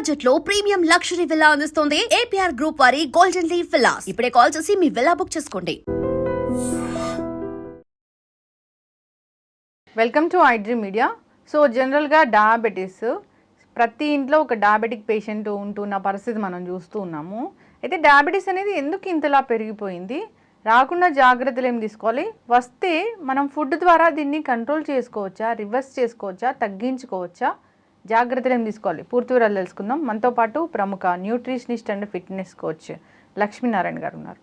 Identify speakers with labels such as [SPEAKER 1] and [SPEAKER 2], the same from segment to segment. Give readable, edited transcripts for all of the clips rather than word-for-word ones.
[SPEAKER 1] Budget లో premium luxury villa అందిస్తుంది APR group వారి గోల్డెన్ లీఫ్ విల్లాస్. ఇప్పుడే కాల్ చేసి మీ విల్లా బుక్ చేసుకోండి.
[SPEAKER 2] Welcome to iDream media. So జనరల్గా డయాబెటీస్ ప్రతి ఇంట్లో ఒక డయాబెటిక్ పేషెంట్ ఉంటున్న పరిస్థితి మనం చూస్తూ ఉన్నాము. అయితే డయాబెటీస్ అనేది ఎందుకు ఇంతలా పెరిగిపోయింది, రాకుండా జాగ్రత్తలు ఏం తీసుకోవాలి, వస్తే మనం ఫుడ్ ద్వారా దీన్ని కంట్రోల్ చేసుకోవచ్చా, రివర్స్ చేసుకోవచ్చా, తగ్గించుకోవచ్చా, జాగ్రత్తలు ఏం తీసుకోవాలి, పూర్తి వివరాలు తెలుసుకుందాం. మనతో పాటు ప్రముఖ nutritionist and fitness coach Lakshminarayana గారు ఉన్నారు.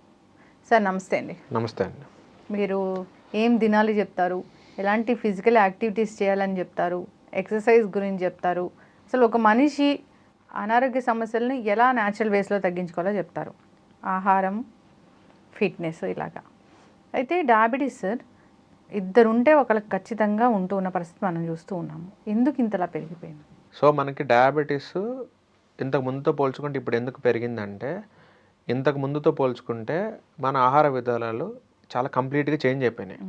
[SPEAKER 2] సార్ నమస్తే అండి.
[SPEAKER 3] నమస్తే అండి.
[SPEAKER 2] మీరు ఏం తినాలి చెప్తారు, ఎలాంటి ఫిజికల్ యాక్టివిటీస్ చేయాలని చెప్తారు, ఎక్సర్సైజ్ గురించి చెప్తారు, అసలు ఒక మనిషి అనారోగ్య సమస్యలను ఎలా న్యాచురల్ వేస్లో తగ్గించుకోవాలో చెప్తారు, ఆహారం, ఫిట్నెస్ ఇలాగా. అయితే డయాబెటీస్ సార్ ఇద్దరుంటే ఒకరికి ఖచ్చితంగా ఉంటూ ఉన్న పరిస్థితి మనం చూస్తూ ఉన్నాము. ఎందుకు ఇంతలా పెరిగిపోయింది?
[SPEAKER 3] సో మనకి డయాబెటీస్ ఇంతకు ముందుతో పోల్చుకుంటే ఇప్పుడు ఎందుకు పెరిగిందంటే, ఇంతకు ముందుతో పోల్చుకుంటే మన ఆహార విధానాలు చాలా కంప్లీట్గా చేంజ్ అయిపోయినాయి.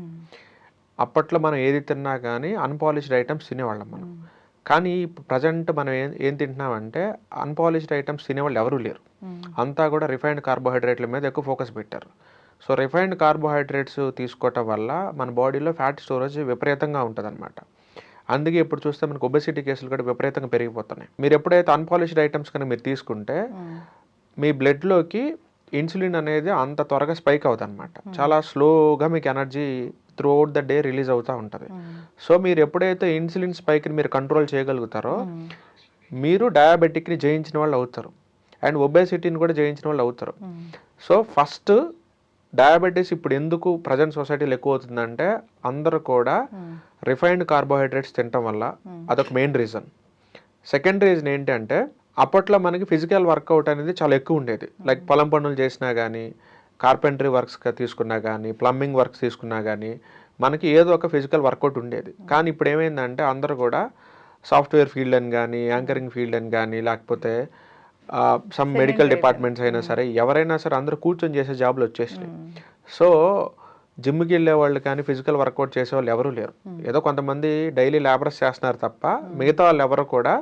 [SPEAKER 3] అప్పట్లో మనం ఏది తిన్నా కానీ అన్పాలిష్డ్ ఐటమ్స్ తినేవాళ్ళం మనం. కానీ ప్రజెంట్ మనం ఏం తింటున్నామంటే అన్పాలిష్డ్ ఐటమ్స్ తినేవాళ్ళు ఎవరూ లేరు. అంతా కూడా రిఫైన్డ్ కార్బోహైడ్రేట్ల మీద ఎక్కువ ఫోకస్ పెట్టారు. సో రిఫైన్డ్ కార్బోహైడ్రేట్స్ తీసుకోవటం వల్ల మన బాడీలో ఫ్యాట్ స్టోరేజ్ విపరీతంగా ఉంటుంది అనమాట. అందుకే ఇప్పుడు చూస్తే మనకు ఒబెసిటీ కేసులు కూడా విపరీతంగా పెరిగిపోతున్నాయి. మీరు ఎప్పుడైతే అన్పాలిష్డ్ ఐటమ్స్ కనుక మీరు తీసుకుంటే మీ బ్లడ్లోకి ఇన్సులిన్ అనేది అంత త్వరగా స్పైక్ అవుతుంది అనమాట. చాలా స్లోగా మీకు energy through out the day release అవుతూ ఉంటుంది. సో మీరు ఎప్పుడైతే ఇన్సులిన్ స్పైక్ని మీరు కంట్రోల్ చేయగలుగుతారో మీరు డయాబెటిక్ని జయించిన వాళ్ళు అవుతారు, అండ్ ఒబెసిటీని కూడా జయించిన వాళ్ళు అవుతారు. సో ఫస్ట్ డయాబెటీస్ ఇప్పుడు ఎందుకు ప్రజెంట్ సొసైటీలో ఎక్కువ అవుతుందంటే అందరూ కూడా రిఫైన్డ్ కార్బోహైడ్రేట్స్ తినటం వల్ల, అదొక మెయిన్ రీజన్. సెకండ్ రీజన్ ఏంటంటే అప్పట్లో మనకి ఫిజికల్ వర్కౌట్ అనేది చాలా ఎక్కువ ఉండేది. లైక్ పొలం పనులు చేసినా కానీ, కార్పెంటరీ వర్క్స్ తీసుకున్నా కానీ, ప్లంబింగ్ వర్క్స్ తీసుకున్నా కానీ మనకి ఏదో ఒక ఫిజికల్ వర్కౌట్ ఉండేది. కానీ ఇప్పుడు ఏమైందంటే అందరూ కూడా సాఫ్ట్వేర్ ఫీల్డ్ అని కానీ, యాంకరింగ్ ఫీల్డ్ అని కానీ, లేకపోతే సమ్ మెడికల్ డిపార్ట్మెంట్స్ అయినా సరే, ఎవరైనా సరే అందరూ కూర్చొని చేసే జాబ్లు వచ్చేసినాయి. సో జిమ్కి వెళ్ళే వాళ్ళు కానీ, ఫిజికల్ వర్కౌట్ చేసే వాళ్ళు ఎవరూ లేరు. ఏదో కొంతమంది డైలీ లేబరర్స్ చేస్తున్నారు తప్ప మిగతా వాళ్ళు ఎవరు కూడా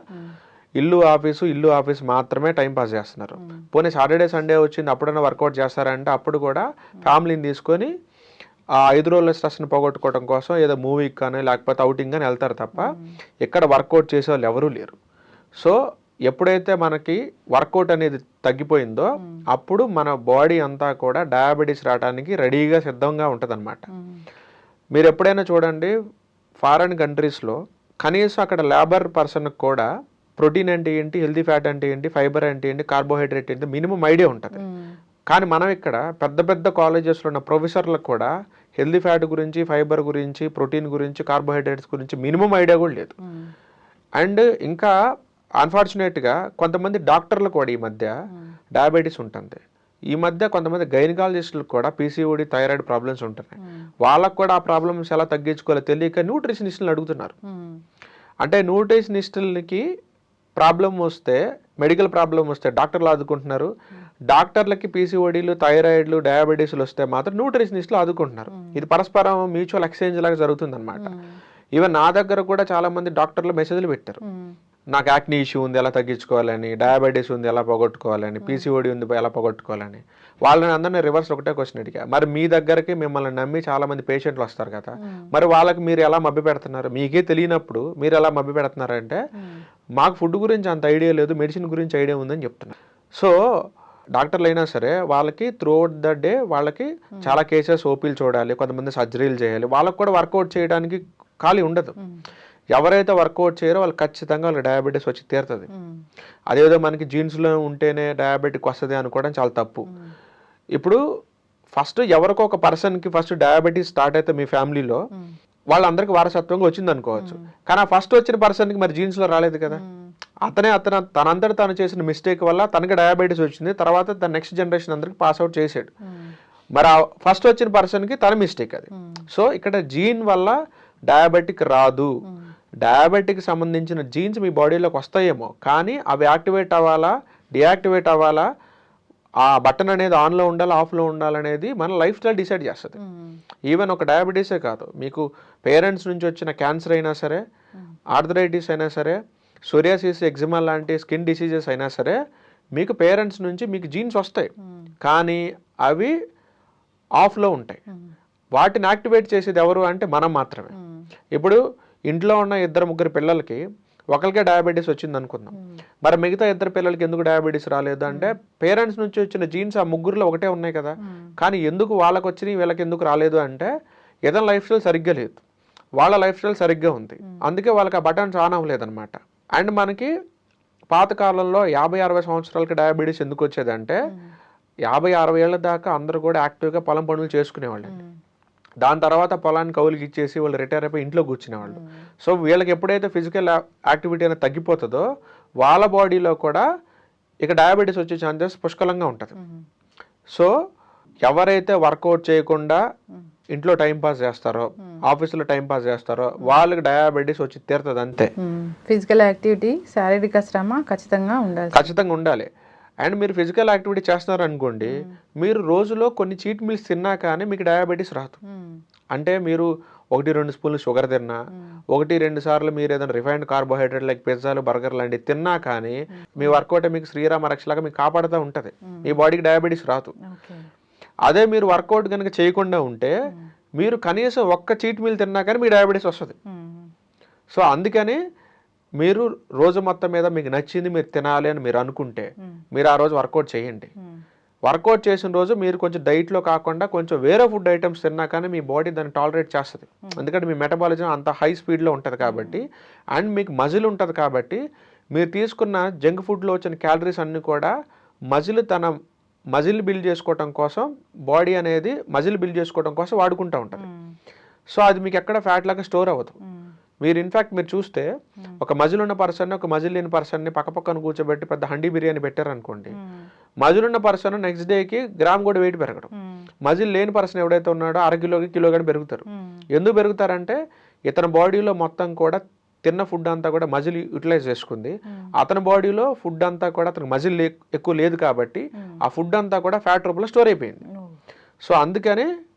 [SPEAKER 3] ఇల్లు ఆఫీసు మాత్రమే టైం పాస్ చేస్తున్నారు. పోనీ సాటర్డే సండే వచ్చింది అప్పుడైనా వర్కౌట్ చేస్తారంటే అప్పుడు కూడా ఫ్యామిలీని తీసుకొని ఆ 5 రోజుల స్ట్రెస్ని పోగొట్టుకోవడం కోసం ఏదో మూవీకి కానీ లేకపోతే అవుటింగ్ కానీ వెళ్తారు తప్ప ఇక్కడ వర్కౌట్ చేసే వాళ్ళు ఎవరూ లేరు. సో ఎప్పుడైతే మనకి వర్కౌట్ అనేది తగ్గిపోయిందో అప్పుడు మన బాడీ అంతా కూడా డయాబెటీస్ రావడానికి రెడీగా సిద్ధంగా ఉంటుంది అనమాట. మీరు ఎప్పుడైనా చూడండి, ఫారెన్ కంట్రీస్లో కనీసం అక్కడ లేబర్ పర్సన్కి కూడా ప్రోటీన్ అంటే ఏంటి, హెల్తీ ఫ్యాట్ అంటే ఏంటి, ఫైబర్ అంటే ఏంటి, కార్బోహైడ్రేట్ ఏంటి మినిమం ఐడియా ఉంటుంది. కానీ మనం ఇక్కడ పెద్ద పెద్ద కాలేజెస్లో ఉన్న ప్రొఫెసర్లకు కూడా హెల్తీ ఫ్యాట్ గురించి, ఫైబర్ గురించి, ప్రోటీన్ గురించి, కార్బోహైడ్రేట్స్ గురించి మినిమం ఐడియా కూడా లేదు. అండ్ ఇంకా అన్ఫార్చునేట్గా కొంతమంది డాక్టర్లు కూడా ఈ మధ్య డయాబెటీస్ ఉంటుంది. ఈ మధ్య కొంతమంది గైనకాలజిస్టులకు కూడా పీసీఓడి, థైరాయిడ్ ప్రాబ్లమ్స్ ఉంటున్నాయి. వాళ్ళకు కూడా ఆ ప్రాబ్లమ్స్ ఎలా తగ్గించుకోవాలో తెలియక న్యూట్రిషనిస్టులు అడుగుతున్నారు. అంటే న్యూట్రిషనిస్టులకి ప్రాబ్లం వస్తే, మెడికల్ ప్రాబ్లం వస్తే డాక్టర్లు ఆదుకుంటున్నారు. డాక్టర్లకి పీసీఓడీలు, థైరాయిడ్లు, డయాబెటీస్లు వస్తే మాత్రం న్యూట్రిషనిస్టులు ఆదుకుంటున్నారు. ఇది పరస్పరం మ్యూచువల్ ఎక్స్చేంజ్ లాగా జరుగుతుంది అనమాట. ఈవెన్ నా దగ్గర కూడా చాలా మంది డాక్టర్లు మెసేజ్లు పెట్టారు, నాకు యాక్నీ ఇష్యూ ఉంది ఎలా తగ్గించుకోవాలని, డయాబెటీస్ ఉంది ఎలా పోగొట్టుకోవాలని, పీసీఓడి ఉంది ఎలా పోగొట్టుకోవాలని. వాళ్ళని అందరినీ రివర్స్ ఒకటే క్వశ్చన్ అడిగా, మరి మీ దగ్గరికి మిమ్మల్ని నమ్మి చాలా మంది పేషెంట్లు వస్తారు కదా, మరి వాళ్ళకి మీరు ఎలా మభ్య పెడుతున్నారు? మీకే తెలియనప్పుడు మీరు ఎలా మభ్య పెడుతున్నారంటే మాకు ఫుడ్ గురించి అంత ఐడియా లేదు, మెడిసిన్ గురించి ఐడియా ఉందని చెప్తున్నారు. సో డాక్టర్లు అయినా సరే వాళ్ళకి త్రూ అవుట్ ద డే వాళ్ళకి చాలా కేసెస్ ఓపీలు చూడాలి, కొంతమంది సర్జరీలు చేయాలి, వాళ్ళకి కూడా వర్కౌట్ చేయడానికి ఖాళీ ఉండదు. ఎవరైతే వర్కౌట్ చేయరో వాళ్ళు ఖచ్చితంగా వాళ్ళకి డయాబెటీస్ వచ్చి తీరుతుంది. అదేదో మనకి జీన్స్లో ఉంటేనే డయాబెటిక్ వస్తుంది అనుకోవడం చాలా తప్పు. ఇప్పుడు ఫస్ట్ ఎవరికో ఒక పర్సన్కి ఫస్ట్ డయాబెటీస్ స్టార్ట్ అయితే మీ ఫ్యామిలీలో వాళ్ళందరికీ వారసత్వంగా వచ్చింది అనుకోవచ్చు. కానీ ఆ ఫస్ట్ వచ్చిన పర్సన్కి మరి జీన్స్లో రాలేదు కదా. తనంతట తను చేసిన మిస్టేక్ వల్ల తనకి డయాబెటీస్ వచ్చింది, తర్వాత తన నెక్స్ట్ జనరేషన్ అందరికి పాస్ అవుట్ చేసాడు. మరి ఆ ఫస్ట్ వచ్చిన పర్సన్కి తన మిస్టేక్ అది. సో ఇక్కడ జీన్ వల్ల డయాబెటిక్ రాదు. డయాబెటిక్ సంబంధించిన జీన్స్ మీ బాడీలోకి వస్తాయేమో, కానీ అవి యాక్టివేట్ అవ్వాలా, డియాక్టివేట్ అవ్వాలా, ఆ బటన్ అనేది ఆన్లో ఉండాలి, ఆఫ్లో ఉండాలనేది మన లైఫ్ స్టైల్ డిసైడ్ చేస్తుంది. ఈవెన్ ఒక డయాబెటీసే కాదు, మీకు పేరెంట్స్ నుంచి వచ్చిన క్యాన్సర్ అయినా సరే, ఆర్థరైటిస్ అయినా సరే, సోరియాసిస్, ఎగ్జిమా లాంటి స్కిన్ డిసీజెస్ అయినా సరే మీకు పేరెంట్స్ నుంచి మీకు జీన్స్ వస్తాయి, కానీ అవి ఆఫ్లో ఉంటాయి. వాటిని యాక్టివేట్ చేసేది ఎవరు అంటే మనం మాత్రమే. ఇప్పుడు ఇంట్లో ఉన్న 2-3 పిల్లలకి ఒకరికే డయాబెటీస్ వచ్చింది అనుకుందాం, మరి మిగతా 2 పిల్లలకి ఎందుకు డయాబెటీస్ రాలేదు అంటే పేరెంట్స్ నుంచి వచ్చిన జీన్స్ ఆ ముగ్గురులో ఒకటే ఉన్నాయి కదా. కానీ ఎందుకు వాళ్ళకి వచ్చినాయి వీళ్ళకి ఎందుకు రాలేదు అంటే ఏదైనా లైఫ్ స్టైల్ సరిగ్గా లేదు, వాళ్ళ లైఫ్ స్టైల్ సరిగ్గా ఉంది, అందుకే వాళ్ళకి ఆ బటన్స్ ఆన్ అవ్వలేదన్నమాట. అండ్ మనకి పాతకాలంలో 50-60 సంవత్సరాలకి డయాబెటీస్ ఎందుకు వచ్చేదంటే 50-60 ఏళ్ళ దాకా అందరూ కూడా యాక్టివ్గా పొలం పనులు చేసుకునేవాళ్ళు. దాని తర్వాత పొలాన్ని కౌలుకి ఇచ్చేసి వాళ్ళు రిటైర్ అయిపోయి ఇంట్లో కూర్చునేవాళ్ళు. సో వీళ్ళకి ఎప్పుడైతే ఫిజికల్ యాక్టివిటీ అనేది తగ్గిపోతుందో వాళ్ళ బాడీలో కూడా ఇక డయాబెటీస్ వచ్చే ఛాన్సెస్ పుష్కలంగా ఉంటుంది. సో ఎవరైతే వర్కౌట్ చేయకుండా ఇంట్లో టైంపాస్ చేస్తారో, ఆఫీసులో టైంపాస్ చేస్తారో వాళ్ళకి డయాబెటీస్ వచ్చి తీరుతుంది అంతే.
[SPEAKER 2] ఫిజికల్ యాక్టివిటీ, శారీరక శ్రమ
[SPEAKER 3] ఖచ్చితంగా ఉండాలి. అండ్ మీరు ఫిజికల్ యాక్టివిటీ చేస్తున్నారు అనుకోండి, మీరు రోజులో కొన్ని చీట్ మీల్స్ తిన్నా కానీ మీకు డయాబెటీస్ రాదు. అంటే మీరు 1-2 స్పూన్లు షుగర్ తిన్నా, 1-2 సార్లు మీరు ఏదైనా రిఫైన్డ్ కార్బోహైడ్రేట్ లైక్ పిజ్జాలు, బర్గర్ లాంటివి తిన్నా కానీ మీ వర్కౌట్ మీకు శ్రీరామ రక్షలాగా మీకు కాపాడుతూ ఉంటుంది, మీ బాడీకి డయాబెటీస్ రాదు. అదే మీరు వర్కౌట్ కనుక చేయకుండా ఉంటే మీరు కనీసం ఒక్క చీట్ మీల్ తిన్నా కానీ మీకు డయాబెటీస్ వస్తుంది. సో అందుకని మీరు రోజు మొత్తం మీద మీకు నచ్చింది మీరు తినాలి అని మీరు అనుకుంటే మీరు ఆ రోజు వర్కౌట్ చేయండి. వర్కౌట్ చేసిన రోజు మీరు కొంచెం డైట్లో కాకుండా కొంచెం వేరే ఫుడ్ ఐటమ్స్ తిన్నా కానీ మీ బాడీ దాన్ని టాలరేట్ చేస్తుంది, ఎందుకంటే మీ మెటబాలిజం అంత హై స్పీడ్లో ఉంటుంది కాబట్టి. అండ్ మీకు మజిల్ ఉంటుంది కాబట్టి మీరు తీసుకున్న జంక్ ఫుడ్లో వచ్చిన క్యాలరీస్ అన్నీ కూడా మజిల్ బిల్డ్ చేసుకోవడం కోసం, బాడీ అనేది మజిల్ బిల్డ్ చేసుకోవడం కోసం వాడుకుంటూ ఉంటుంది. సో అది మీకు ఎక్కడ ఫ్యాట్ లాగా స్టోర్ అవ్వదు. మీరు ఇన్ఫ్యాక్ట్ మీరు చూస్తే ఒక మజిల్ ఉన్న పర్సన్, ఒక మజిల్ లేని పర్సన్ని పక్కపక్కన కూర్చోబెట్టి పెద్ద హండీ బిర్యానీ పెట్టారనుకోండి, మజిల్ ఉన్న పర్సన్ నెక్స్ట్ డేకి గ్రామ్ కూడా వెయిట్ పెరగడం, మజిల్ లేని పర్సన్ ఎవడైతే ఉన్నాడో 1/2 కిలో కానీ పెరుగుతారు. ఎందుకు పెరుగుతారంటే ఇతని బాడీలో మొత్తం కూడా తిన్న ఫుడ్ అంతా కూడా మజిల్ యూటిలైజ్ చేసుకుంది, అతని బాడీలో ఫుడ్ అంతా కూడా అతనికి మజిల్ ఎక్కువ లేదు కాబట్టి ఆ ఫుడ్ అంతా కూడా ఫ్యాట్ రూపంలో స్టోర్ అయిపోయింది. సో అందుకని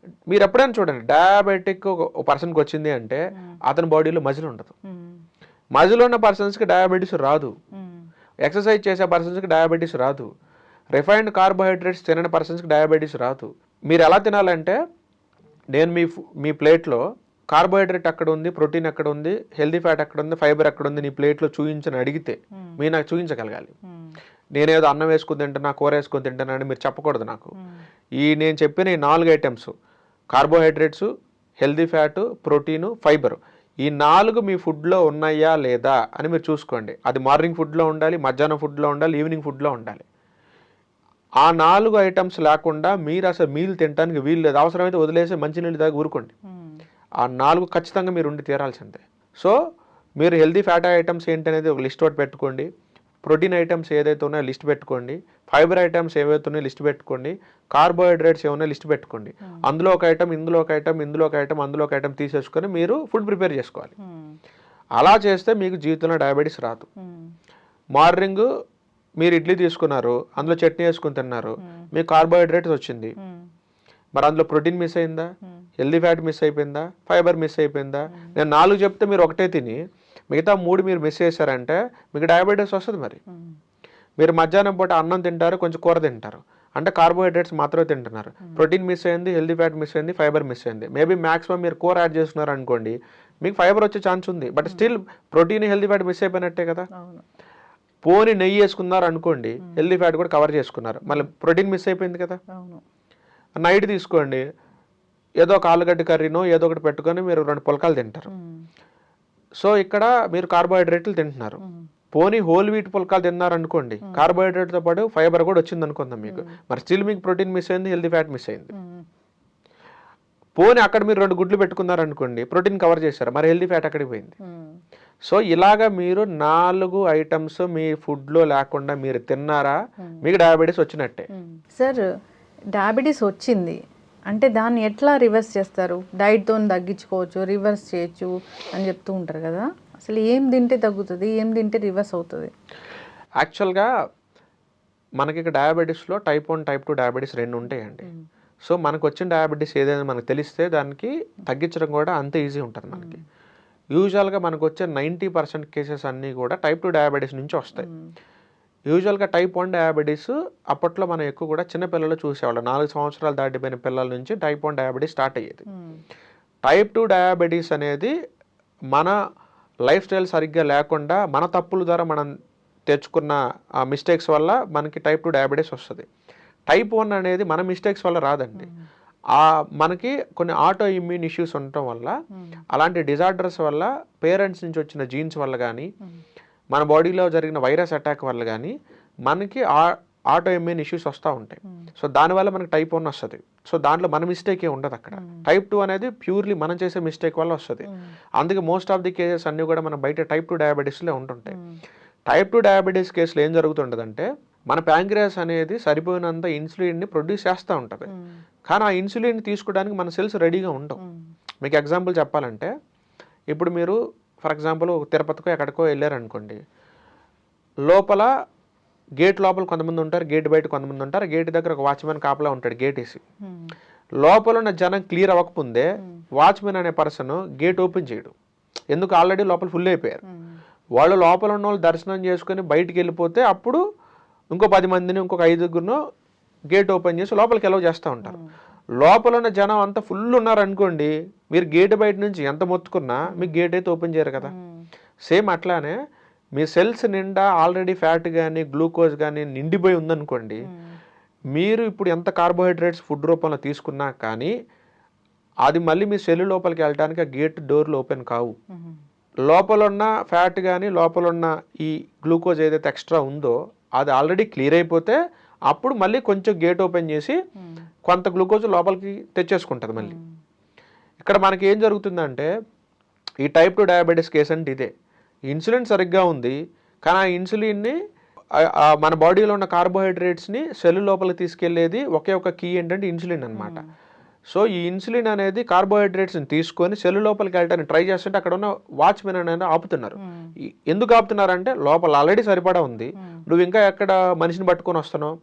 [SPEAKER 3] మీరు ఎప్పుడైనా చూడండి, డయాబెటిక్ ఒక పర్సన్కి వచ్చింది అంటే అతని బాడీలో మజిల్ ఉండదు. మజిల్ ఉన్న పర్సన్స్కి డయాబెటీస్ రాదు, ఎక్సర్సైజ్ చేసే పర్సన్స్కి డయాబెటీస్ రాదు, రిఫైన్డ్ కార్బోహైడ్రేట్స్ తినని పర్సన్స్కి డయాబెటీస్ రాదు. మీరు ఎలా తినాలంటే నేను మీ ప్లేట్లో కార్బోహైడ్రేట్ ఎక్కడ ఉంది, ప్రోటీన్ ఎక్కడ ఉంది, హెల్దీ ఫ్యాట్ ఎక్కడ ఉంది, ఫైబర్ ఎక్కడ ఉంది నీ ప్లేట్లో చూపించని అడిగితే మీరు నాకు చూపించగలగాలి. నేనేదో అన్నం వేసుకుని తింటున్నా, కూర వేసుకొని తింటున్నానని మీరు చెప్పకూడదు నాకు. నేను చెప్పిన ఈ 4 items carbohydrates, healthy fat, protein, fibre, ఈ 4 మీ ఫుడ్లో ఉన్నాయా లేదా అని మీరు చూసుకోండి. అది మార్నింగ్ ఫుడ్లో ఉండాలి, మధ్యాహ్నం ఫుడ్లో ఉండాలి, ఈవినింగ్ ఫుడ్లో ఉండాలి. ఆ 4 ఐటమ్స్ లేకుండా మీరు అసలు మీల్ తినడానికి వీలు లేదు. అవసరమైతే వదిలేసి మంచినీళ్ళు దాకా ఊరుకోండి. ఆ 4 ఖచ్చితంగా మీరు ఉండి తీరాల్సిందే. సో మీరు హెల్దీ ఫ్యాట్ ఐటమ్స్ ఏంటనేది ఒక లిస్ట్ ఒకటి పెట్టుకోండి, ప్రోటీన్ ఐటమ్స్ ఏదైతే ఉన్నాయో లిస్ట్ పెట్టుకోండి, ఫైబర్ ఐటమ్స్ ఏవైతే ఉన్నాయో లిస్ట్ పెట్టుకోండి, కార్బోహైడ్రేట్స్ ఏమైనా లిస్ట్ పెట్టుకోండి. అందులో ఒక ఐటమ్, ఇందులో ఒక ఐటమ్, ఇందులో ఒక ఐటమ్, అందులో ఒక ఐటమ్ తీసేసుకొని మీరు ఫుడ్ ప్రిపేర్ చేసుకోవాలి. అలా చేస్తే మీకు జీవితంలో డయాబెటీస్ రాదు. మార్నింగ్ మీరు ఇడ్లీ తీసుకున్నారు, అందులో చట్నీ వేసుకుని తిన్నారు, మీకు కార్బోహైడ్రేట్స్ వచ్చింది, మరి అందులో ప్రోటీన్ మిస్ అయిందా, హెల్దీ ఫ్యాట్ మిస్ అయిపోయిందా, ఫైబర్ మిస్ అయిపోయిందా? నేను 4 చెప్తే మీరు ఒకటే తిని మిగతా 3 మీరు మిస్ చేశారంటే మీకు డయాబెటీస్ వస్తుంది. మరి మీరు మధ్యాహ్నం పూట అన్నం తింటారు, కొంచెం కూర తింటారు, అంటే కార్బోహైడ్రేట్స్ మాత్రమే తింటున్నారు, ప్రోటీన్ మిస్ అయింది, హెల్దీ ఫ్యాట్ మిస్ అయింది, ఫైబర్ మిస్ అయింది. మేబీ మ్యాక్సిమం మీరు కూర యాడ్ చేస్తున్నారు అనుకోండి, మీకు ఫైబర్ వచ్చే ఛాన్స్ ఉంది, but still protein, healthy fat miss అయిపోయినట్టే కదా. పోని నెయ్యి వేసుకున్నారు అనుకోండి, హెల్దీ ఫ్యాట్ కూడా కవర్ చేసుకున్నారు, మళ్ళీ ప్రోటీన్ మిస్ అయిపోయింది కదా. నైట్ తీసుకోండి, ఏదో ఒక ఆలుగడ్డ కర్రీనో ఏదో ఒకటి పెట్టుకొని మీరు 2 పుల్కాలు తింటారు. సో ఇక్కడ మీరు కార్బోహైడ్రేట్లు తింటున్నారు. పోనీ హోల్ వీట్ పుల్కాలు తిన్నారు అనుకోండి, కార్బోహైడ్రేట్తో పాటు ఫైబర్ కూడా వచ్చింది అనుకుందాం మీకు, మరి స్టిల్ మీకు ప్రోటీన్ మిస్ అయింది, హెల్దీ ఫ్యాట్ మిస్ అయింది. పోనీ అక్కడ మీరు 2 గుడ్లు పెట్టుకున్నారు అనుకోండి, ప్రోటీన్ కవర్ చేశారు, మరి హెల్దీ ఫ్యాట్ అక్కడికి పోయింది. సో ఇలాగా మీరు 4 ఐటమ్స్ మీ ఫుడ్లో లేకుండా మీరు తిన్నారా, మీకు డయాబెటీస్ వచ్చినట్టే.
[SPEAKER 2] సార్, డయాబెటీస్ వచ్చింది అంటే దాన్ని ఎట్లా రివర్స్ చేస్తారు? డైట్తో తగ్గించుకోవచ్చు, రివర్స్ చేయొచ్చు అని చెప్తూ ఉంటారు కదా. అసలు ఏం తింటే తగ్గుతుంది, ఏం తింటే రివర్స్ అవుతుంది?
[SPEAKER 3] యాక్చువల్గా మనకి ఇక్కడ డయాబెటీస్లో టైప్ 1, టైప్ 2 డయాబెటీస్ 2 ఉంటాయండి. సో మనకు వచ్చిన డయాబెటీస్ ఏదైనా మనకు తెలిస్తే దానికి తగ్గించడం కూడా అంతే ఈజీ ఉంటుంది మనకి. యూజువల్గా మనకు వచ్చే 90% కేసెస్ అన్నీ కూడా టైప్ 2 డయాబెటీస్ నుంచి వస్తాయి. యూజువల్గా టైప్ 1 డయాబెటీస్ అప్పట్లో మనం ఎక్కువ కూడా చిన్నపిల్లలు చూసేవాళ్ళం. 4 సంవత్సరాలు దాటిపోయిన పిల్లల నుంచి టైప్ 1 డయాబెటీస్ స్టార్ట్ అయ్యేది. టైప్ 2 డయాబెటీస్ అనేది మన లైఫ్ స్టైల్ సరిగ్గా లేకుండా మన తప్పుల ద్వారా మనం తెచ్చుకున్న ఆ మిస్టేక్స్ వల్ల మనకి టైప్ 2 డయాబెటీస్ వస్తుంది. టైప్ 1 అనేది మన మిస్టేక్స్ వల్ల రాదండి. మనకి కొన్ని ఆటో ఇమ్యూన్ ఇష్యూస్ ఉండటం వల్ల, అలాంటి డిజార్డర్స్ వల్ల, పేరెంట్స్ నుంచి వచ్చిన జీన్స్ వల్ల కానీ, మన బాడీలో జరిగిన వైరస్ అటాక్ వల్ల కానీ మనకి ఆటో ఇమ్యూన్ ఇష్యూస్ వస్తూ ఉంటాయి. సో దానివల్ల మనకి టైప్ 1 వస్తుంది. సో దాంట్లో మన మిస్టేక్ ఉండదు అక్కడ. టైప్ 2 అనేది ప్యూర్లీ మనం చేసే మిస్టేక్ వల్ల వస్తుంది. అందుకే మోస్ట్ ఆఫ్ ది కేసెస్ అన్నీ కూడా మన బయట టైప్ 2 డయాబెటీస్లో ఉంటుంటాయి. టైప్ 2 డయాబెటీస్ కేసులో ఏం జరుగుతుంటుందంటే, మన ప్యాంక్రియాస్ అనేది సరిపోయినంత ఇన్సులిన్ని ప్రొడ్యూస్ చేస్తూ ఉంటుంది. కానీ ఆ ఇన్సులిన్ తీసుకోవడానికి మన సెల్స్ రెడీగా ఉండవు. మీకు ఎగ్జాంపుల్ చెప్పాలంటే, ఇప్పుడు మీరు ఫర్ ఎగ్జాంపుల్ తిరుపతికో ఎక్కడికో వెళ్ళారనుకోండి, లోపల గేట్ లోపల కొంతమంది ఉంటారు, గేట్ బయట కొంతమంది ఉంటారు. గేట్ దగ్గర ఒక వాచ్మెన్ కాపలా ఉంటాడు గేట్ వేసి. లోపల ఉన్న జనం క్లియర్ అవ్వకముందే వాచ్మెన్ అనే పర్సన్ గేట్ ఓపెన్ చేయడు. ఎందుకు? ఆల్రెడీ లోపల ఫుల్ అయిపోయారు. వాళ్ళు లోపల ఉన్న వాళ్ళు దర్శనం చేసుకుని బయటికి వెళ్ళిపోతే అప్పుడు ఇంకో 10 మందిని, ఇంకొక 5గురినో గేట్ ఓపెన్ చేసి లోపలికి ఎలవ్ చేస్తూ ఉంటారు. లోపల ఉన్న జనం అంతా ఫుల్ ఉన్నారనుకోండి, మీరు గేట్ బయట నుంచి ఎంత మొత్తుకున్నా మీకు గేట్ అయితే ఓపెన్ చేయరు కదా. సేమ్ అట్లానే మీ సెల్స్ నిండా ఆల్రెడీ ఫ్యాట్ కానీ గ్లూకోజ్ కానీ నిండిపోయి ఉందనుకోండి, మీరు ఇప్పుడు ఎంత కార్బోహైడ్రేట్స్ ఫుడ్ రూపంలో తీసుకున్నా కానీ అది మళ్ళీ మీ సెల్ లోపలికి వెళ్ళడానికి ఆ గేట్ డోర్లు ఓపెన్ కావు. లోపల ఉన్న ఫ్యాట్ కానీ లోపల ఉన్న ఈ గ్లూకోజ్ ఏదైతే ఎక్స్ట్రా ఉందో అది ఆల్రెడీ క్లియర్ అయిపోతే అప్పుడు మళ్ళీ కొంచెం గేట్ ఓపెన్ చేసి కొంత గ్లూకోజ్ లోపలికి తెచ్చేసుకుంటుంది మళ్ళీ. ఇక్కడ మనకి ఏం జరుగుతుందంటే, ఈ టైప్ 2 డయాబెటీస్ కేసు అంటే ఇదే. ఇన్సులిన్ సరిగ్గా ఉంది, కానీ ఆ ఇన్సులిన్ని మన బాడీలో ఉన్న కార్బోహైడ్రేట్స్ని సెల్ లోపలికి తీసుకెళ్లేది ఒకే ఒక కీ ఏంటంటే ఇన్సులిన్ అనమాట. సో ఈ ఇన్సులిన్ అనేది కార్బోహైడ్రేట్స్ని తీసుకొని సెల్ లోపలికి వెళ్ళడానికి ట్రై చేస్తుంటే అక్కడ ఉన్న వాచ్మెన్ అనేది ఆపుతున్నారు. ఎందుకు ఆపుతున్నారంటే, లోపల ఆల్రెడీ సరిపడా ఉంది, నువ్వు ఇంకా ఎక్కడ మనిషిని పట్టుకొని వస్తున్నావు.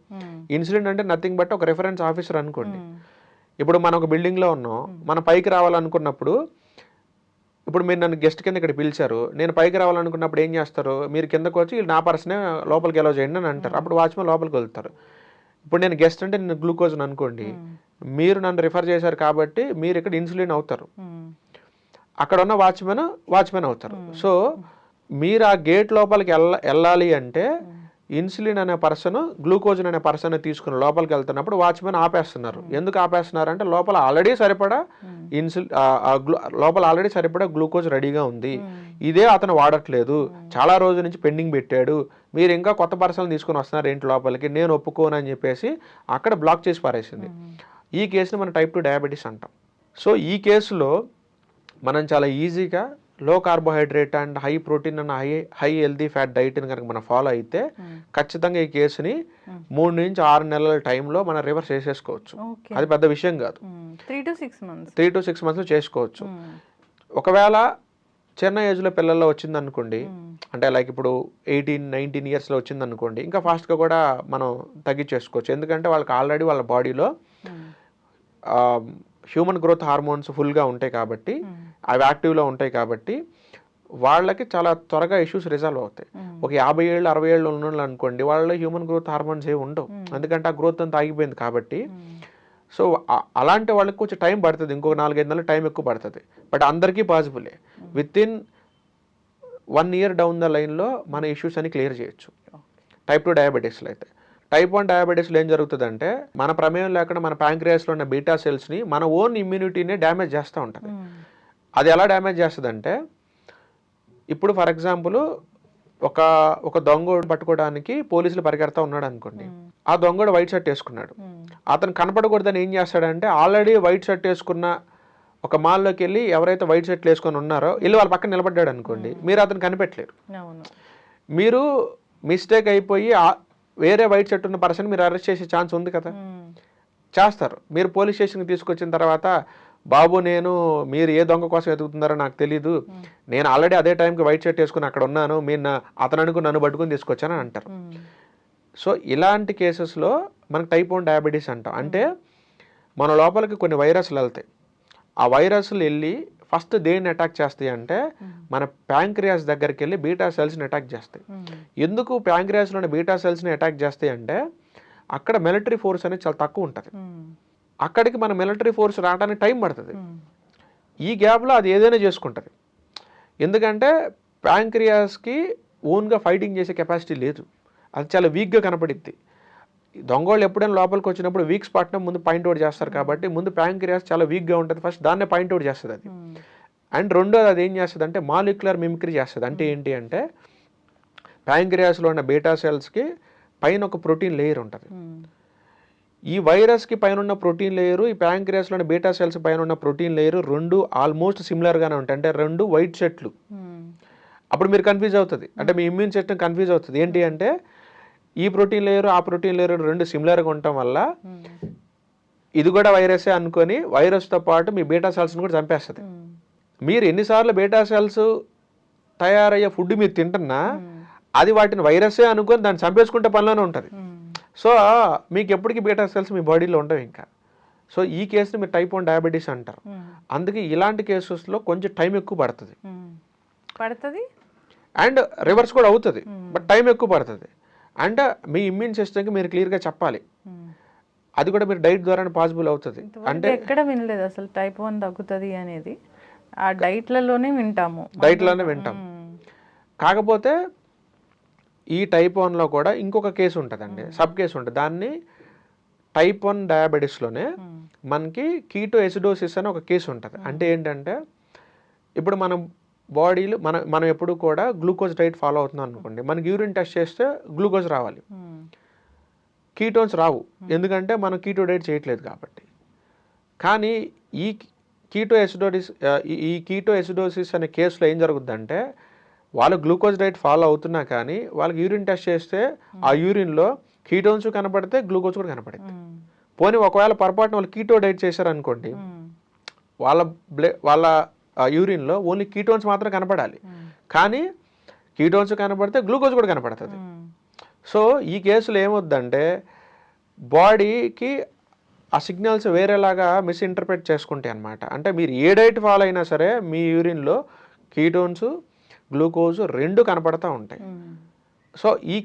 [SPEAKER 3] ఇన్సులిన్ అంటే నథింగ్ బట్ ఒక రిఫరెన్స్ ఆఫీసర్ అనుకోండి. ఇప్పుడు మనం ఒక బిల్డింగ్లో ఉన్నాం, మనం పైకి రావాలనుకున్నప్పుడు, ఇప్పుడు మీరు నన్ను గెస్ట్ కింద ఇక్కడ పిలిచారు, నేను పైకి రావాలనుకున్నప్పుడు ఏం చేస్తారు? మీరు కిందకు వచ్చి నా పర్సనే లోపలికి ఎలా చేయండి అని అంటారు. అప్పుడు వాచ్మెన్ లోపలికి వెళ్తారు. ఇప్పుడు నేను గెస్ట్ అంటే నేను గ్లూకోజ్ అనుకోండి, మీరు నన్ను రిఫర్ చేశారు కాబట్టి మీరు ఇక్కడ ఇన్సులిన్ అవుతారు, అక్కడ ఉన్న వాచ్మెన్ అవుతారు. సో మీరు ఆ గేట్ లోపలికి వెళ్ళాలి అంటే ఇన్సులిన్ అనే పర్సన్ గ్లూకోజ్ అనే పర్సన్ తీసుకుని లోపలికి వెళ్తున్నప్పుడు వాచ్మెన్ ఆపేస్తున్నారు. ఎందుకు ఆపేస్తున్నారు అంటే, లోపల ఆల్రెడీ సరిపడా లోపల ఆల్రెడీ సరిపడా గ్లూకోజ్ రెడీగా ఉంది, ఇదే అతను వాడట్లేదు, చాలా రోజుల నుంచి పెండింగ్ పెట్టాడు, మీరు ఇంకా కొత్త పర్సన్ తీసుకుని వస్తున్నారు ఏంటి లోపలికి, నేను ఒప్పుకోను అని చెప్పేసి అక్కడ బ్లాక్ చేసి పారేసింది. ఈ కేసుని మనం టైప్ 2 డయాబెటీస్ అంటాం. సో ఈ కేసులో మనం చాలా ఈజీగా low carbohydrate and high protein and high healthy fat డైట్ని కనుక మనం ఫాలో అయితే ఖచ్చితంగా ఈ కేసుని 3 నుంచి 6 నెలల టైంలో మనం రివర్స్ చేసేసుకోవచ్చు. అది పెద్ద విషయం కాదు.
[SPEAKER 2] 3 to 6
[SPEAKER 3] months చేసుకోవచ్చు. ఒకవేళ చిన్న ఏజ్లో పిల్లల్లో వచ్చిందనుకోండి, అంటే లైక్ ఇప్పుడు 18-19 ఇయర్స్లో వచ్చిందనుకోండి, ఇంకా ఫాస్ట్గా కూడా మనం తగ్గించేసుకోవచ్చు. ఎందుకంటే వాళ్ళకి ఆల్రెడీ వాళ్ళ బాడీలో హ్యూమన్ గ్రోత్ హార్మోన్స్ ఫుల్గా ఉంటాయి కాబట్టి, అవి యాక్టివ్లో ఉంటాయి కాబట్టి వాళ్ళకి చాలా త్వరగా ఇష్యూస్ రిజాల్వ్ అవుతాయి. ఒక 50 ఏళ్ళు 60 ఏళ్ళు ఉన్న వాళ్ళు అనుకోండి, వాళ్ళలో హ్యూమన్ గ్రోత్ హార్మోన్స్ ఏమి ఉండవు, ఎందుకంటే ఆ గ్రోత్ అంతా ఆగిపోయింది కాబట్టి. సో అలాంటి వాళ్ళకి కొంచెం టైం పడుతుంది, ఇంకొక 4-5 నెలలు టైం ఎక్కువ పడుతుంది. బట్ అందరికీ పాసిబులే. With in 1 year down the లైన్లో మన ఇష్యూస్ అని క్లియర్ చేయొచ్చు టైప్ 2 డయాబెటీస్లో అయితే. టైప్ 1 డయాబెటీస్లో ఏం జరుగుతుందంటే, మన ప్రమేయం లేకుండా మన ప్యాంక్రియాస్లో ఉన్న బీటా సెల్స్ని మన ఓన్ ఇమ్యూనిటీని డ్యామేజ్ చేస్తూ ఉంటుంది. అది ఎలా డ్యామేజ్ చేస్తుందంటే, ఇప్పుడు ఫర్ ఎగ్జాంపుల్ ఒక దొంగోడు పట్టుకోవడానికి పోలీసులు పరిగెడతా ఉన్నాడు అనుకోండి, ఆ దొంగోడు వైట్ షర్ట్ వేసుకున్నాడు, అతను కనపడకూడదని ఏం చేస్తాడంటే, ఆల్రెడీ వైట్ షర్ట్ వేసుకున్న ఒక మాల్లోకి వెళ్ళి ఎవరైతే వైట్ షర్ట్లు వేసుకొని ఉన్నారో వెళ్ళి వాళ్ళ పక్కన నిలబడ్డాడు అనుకోండి, మీరు అతను కనిపెట్టలేరు. మీరు మిస్టేక్ అయిపోయి వేరే వైట్ షర్ట్ ఉన్న పర్సన్ మీరు అరెస్ట్ చేసే ఛాన్స్ ఉంది కదా, చేస్తారు. మీరు పోలీస్ స్టేషన్కి తీసుకొచ్చిన తర్వాత, బాబు మీరు ఏ దొంగ కోసం ఎదుగుతున్నారో నాకు తెలీదు, నేను ఆల్రెడీ అదే టైంకి వైట్ షర్ట్ వేసుకుని అక్కడ ఉన్నాను, మీరు అతను అనుకుని నన్ను పట్టుకుని తీసుకొచ్చానని అంటారు. సో ఇలాంటి కేసెస్లో మనకు టైప్ 1 డయాబెటీస్ అంటాం. అంటే మన లోపలికి కొన్ని వైరస్లు వెళ్తాయి, ఆ వైరస్లు వెళ్ళి ఫస్ట్ దేన్ని అటాక్ చేస్తాయి అంటే మన ప్యాంక్రియాస్ దగ్గరికి వెళ్ళి బీటా సెల్స్ని అటాక్ చేస్తాయి. ఎందుకు ప్యాంక్రియాస్లోని బీటా సెల్స్ని అటాక్ చేస్తాయి అంటే అక్కడ మిలిటరీ ఫోర్స్ అనేది చాలా తక్కువ ఉంటుంది. అక్కడికి మన మిలిటరీ ఫోర్స్ రావడానికి టైం పడుతుంది. ఈ గ్యాప్లో అది ఏదైనా చేసుకుంటుంది. ఎందుకంటే ప్యాంక్రియాస్కి ఓన్గా ఫైటింగ్ చేసే కెపాసిటీ లేదు, అది చాలా వీక్గా కనపడిద్ది. దొంగోళ్ళు ఎప్పుడైనా లోపలికి వచ్చినప్పుడు వీక్ స్పాట్నే ముందు పాయింట్అవుట్ చేస్తారు కాబట్టి ముందు ప్యాంక్రియాస్ చాలా వీక్గా ఉంటుంది, ఫస్ట్ దాన్నే పాయింట్అవుట్ చేస్తుంది అది. అండ్ రెండోది అది ఏం చేస్తుంది అంటే మాలిక్యులర్ మిమిక్రీ చేస్తుంది. అంటే ఏంటి అంటే ప్యాంక్రియాస్లో ఉన్న బీటా సెల్స్కి పైన ఒక ప్రోటీన్ లేయర్ ఉంటుంది. ఈ వైరస్కి పైన ఉన్న ప్రోటీన్ లేయరు, ఈ ప్యాంక్రియాస్లోని బీటా సెల్స్ పైన ఉన్న ప్రోటీన్ లేయరు రెండు ఆల్మోస్ట్ సిమిలర్గానే ఉంటాయి. అంటే రెండు వైట్ సెట్లు. అప్పుడు మీరు కన్ఫ్యూజ్ అవుతుంది, అంటే మీ ఇమ్యూన్ సిస్టమ్ కన్ఫ్యూజ్ అవుతుంది. ఏంటి అంటే ఈ ప్రోటీన్ లేయరు ఆ ప్రోటీన్ లేయరు రెండు సిమిలర్గా ఉండటం వల్ల ఇది కూడా వైరసే అనుకొని వైరస్తో పాటు మీ బీటా సెల్స్ని కూడా చంపేస్తుంది. మీరు ఎన్నిసార్లు బీటా సెల్స్ తయారయ్యే ఫుడ్ మీరు తింటున్నా అది వాటిని వైరసే అనుకొని దాన్ని చంపేసుకుంటే పనిలోనే ఉంటుంది. సో మీకు ఎప్పటికీ బీటా సెల్స్ మీ బాడీలో ఉండవు ఇంకా. సో ఈ కేసుని మీరు టైప్ 1 డయాబెటీస్ అంటారు. అందుకే ఇలాంటి కేసెస్లో కొంచెం టైం ఎక్కువ పడుతుంది అండ్ రివర్స్ కూడా అవుతుంది, బట్ టైం ఎక్కువ పడుతుంది. అండ్ మీ ఇమ్యూన్ సిస్టమ్కి మీరు క్లియర్గా చెప్పాలి, అది కూడా మీరు డైట్ ద్వారానే పాసిబుల్ అవుతుంది.
[SPEAKER 2] అంటే ఎక్కడ వినలేదు అసలు టైప్ 1 తగ్గుతుంది అనేది, ఆ డైట్లలోనే వింటాము.
[SPEAKER 3] కాకపోతే ఈ టైప్ 1లో కూడా ఇంకొక కేసు ఉంటుందండి, సబ్ కేసు ఉంటుంది. దాన్ని టైప్ 1 డయాబెటీస్లోనే మనకి కీటో ఎసిడోసిస్ అని ఒక కేసు ఉంటుంది. అంటే ఏంటంటే ఇప్పుడు మనం బాడీలో మనం ఎప్పుడు కూడా గ్లూకోజ్ డైట్ ఫాలో అవుతున్నాం అనుకోండి, మనకి యూరిన్ టెస్ట్ చేస్తే గ్లూకోజ్ రావాలి, కీటోన్స్ రావు, ఎందుకంటే మనం కీటో డైట్ చేయట్లేదు కాబట్టి. కానీ ఈ కీటో ఎసిడోసిస్ అనే కేసులో ఏం జరుగుద్దంటే వాళ్ళు గ్లూకోజ్ డైట్ ఫాలో అవుతున్నా కానీ వాళ్ళకి యూరిన్ టెస్ట్ చేస్తే ఆ యూరిన్లో కీటోన్స్ కనపడితే గ్లూకోజ్ కూడా కనపడుతుంది. పోనీ ఒకవేళ పొరపాటున వాళ్ళు కీటో డైట్ చేశారనుకోండి, వాళ్ళ యూరిన్లో ఓన్లీ కీటోన్స్ మాత్రం కనపడాలి, కానీ కీటోన్స్ కనపడితే గ్లూకోజ్ కూడా కనపడుతుంది. సో ఈ కేసులో ఏమవుద్దంటే బాడీకి ఆ సిగ్నల్స్ వేరేలాగా మిస్ఇంటర్ప్రెట్ చేసుకుంటాయి అన్నమాట. అంటే మీరు ఏ డైట్ ఫాలో అయినా సరే మీ యూరిన్లో కీటోన్స్ గ్లూకోజ్ రెండు కనపడతా ఉంటాయి. సో ఈ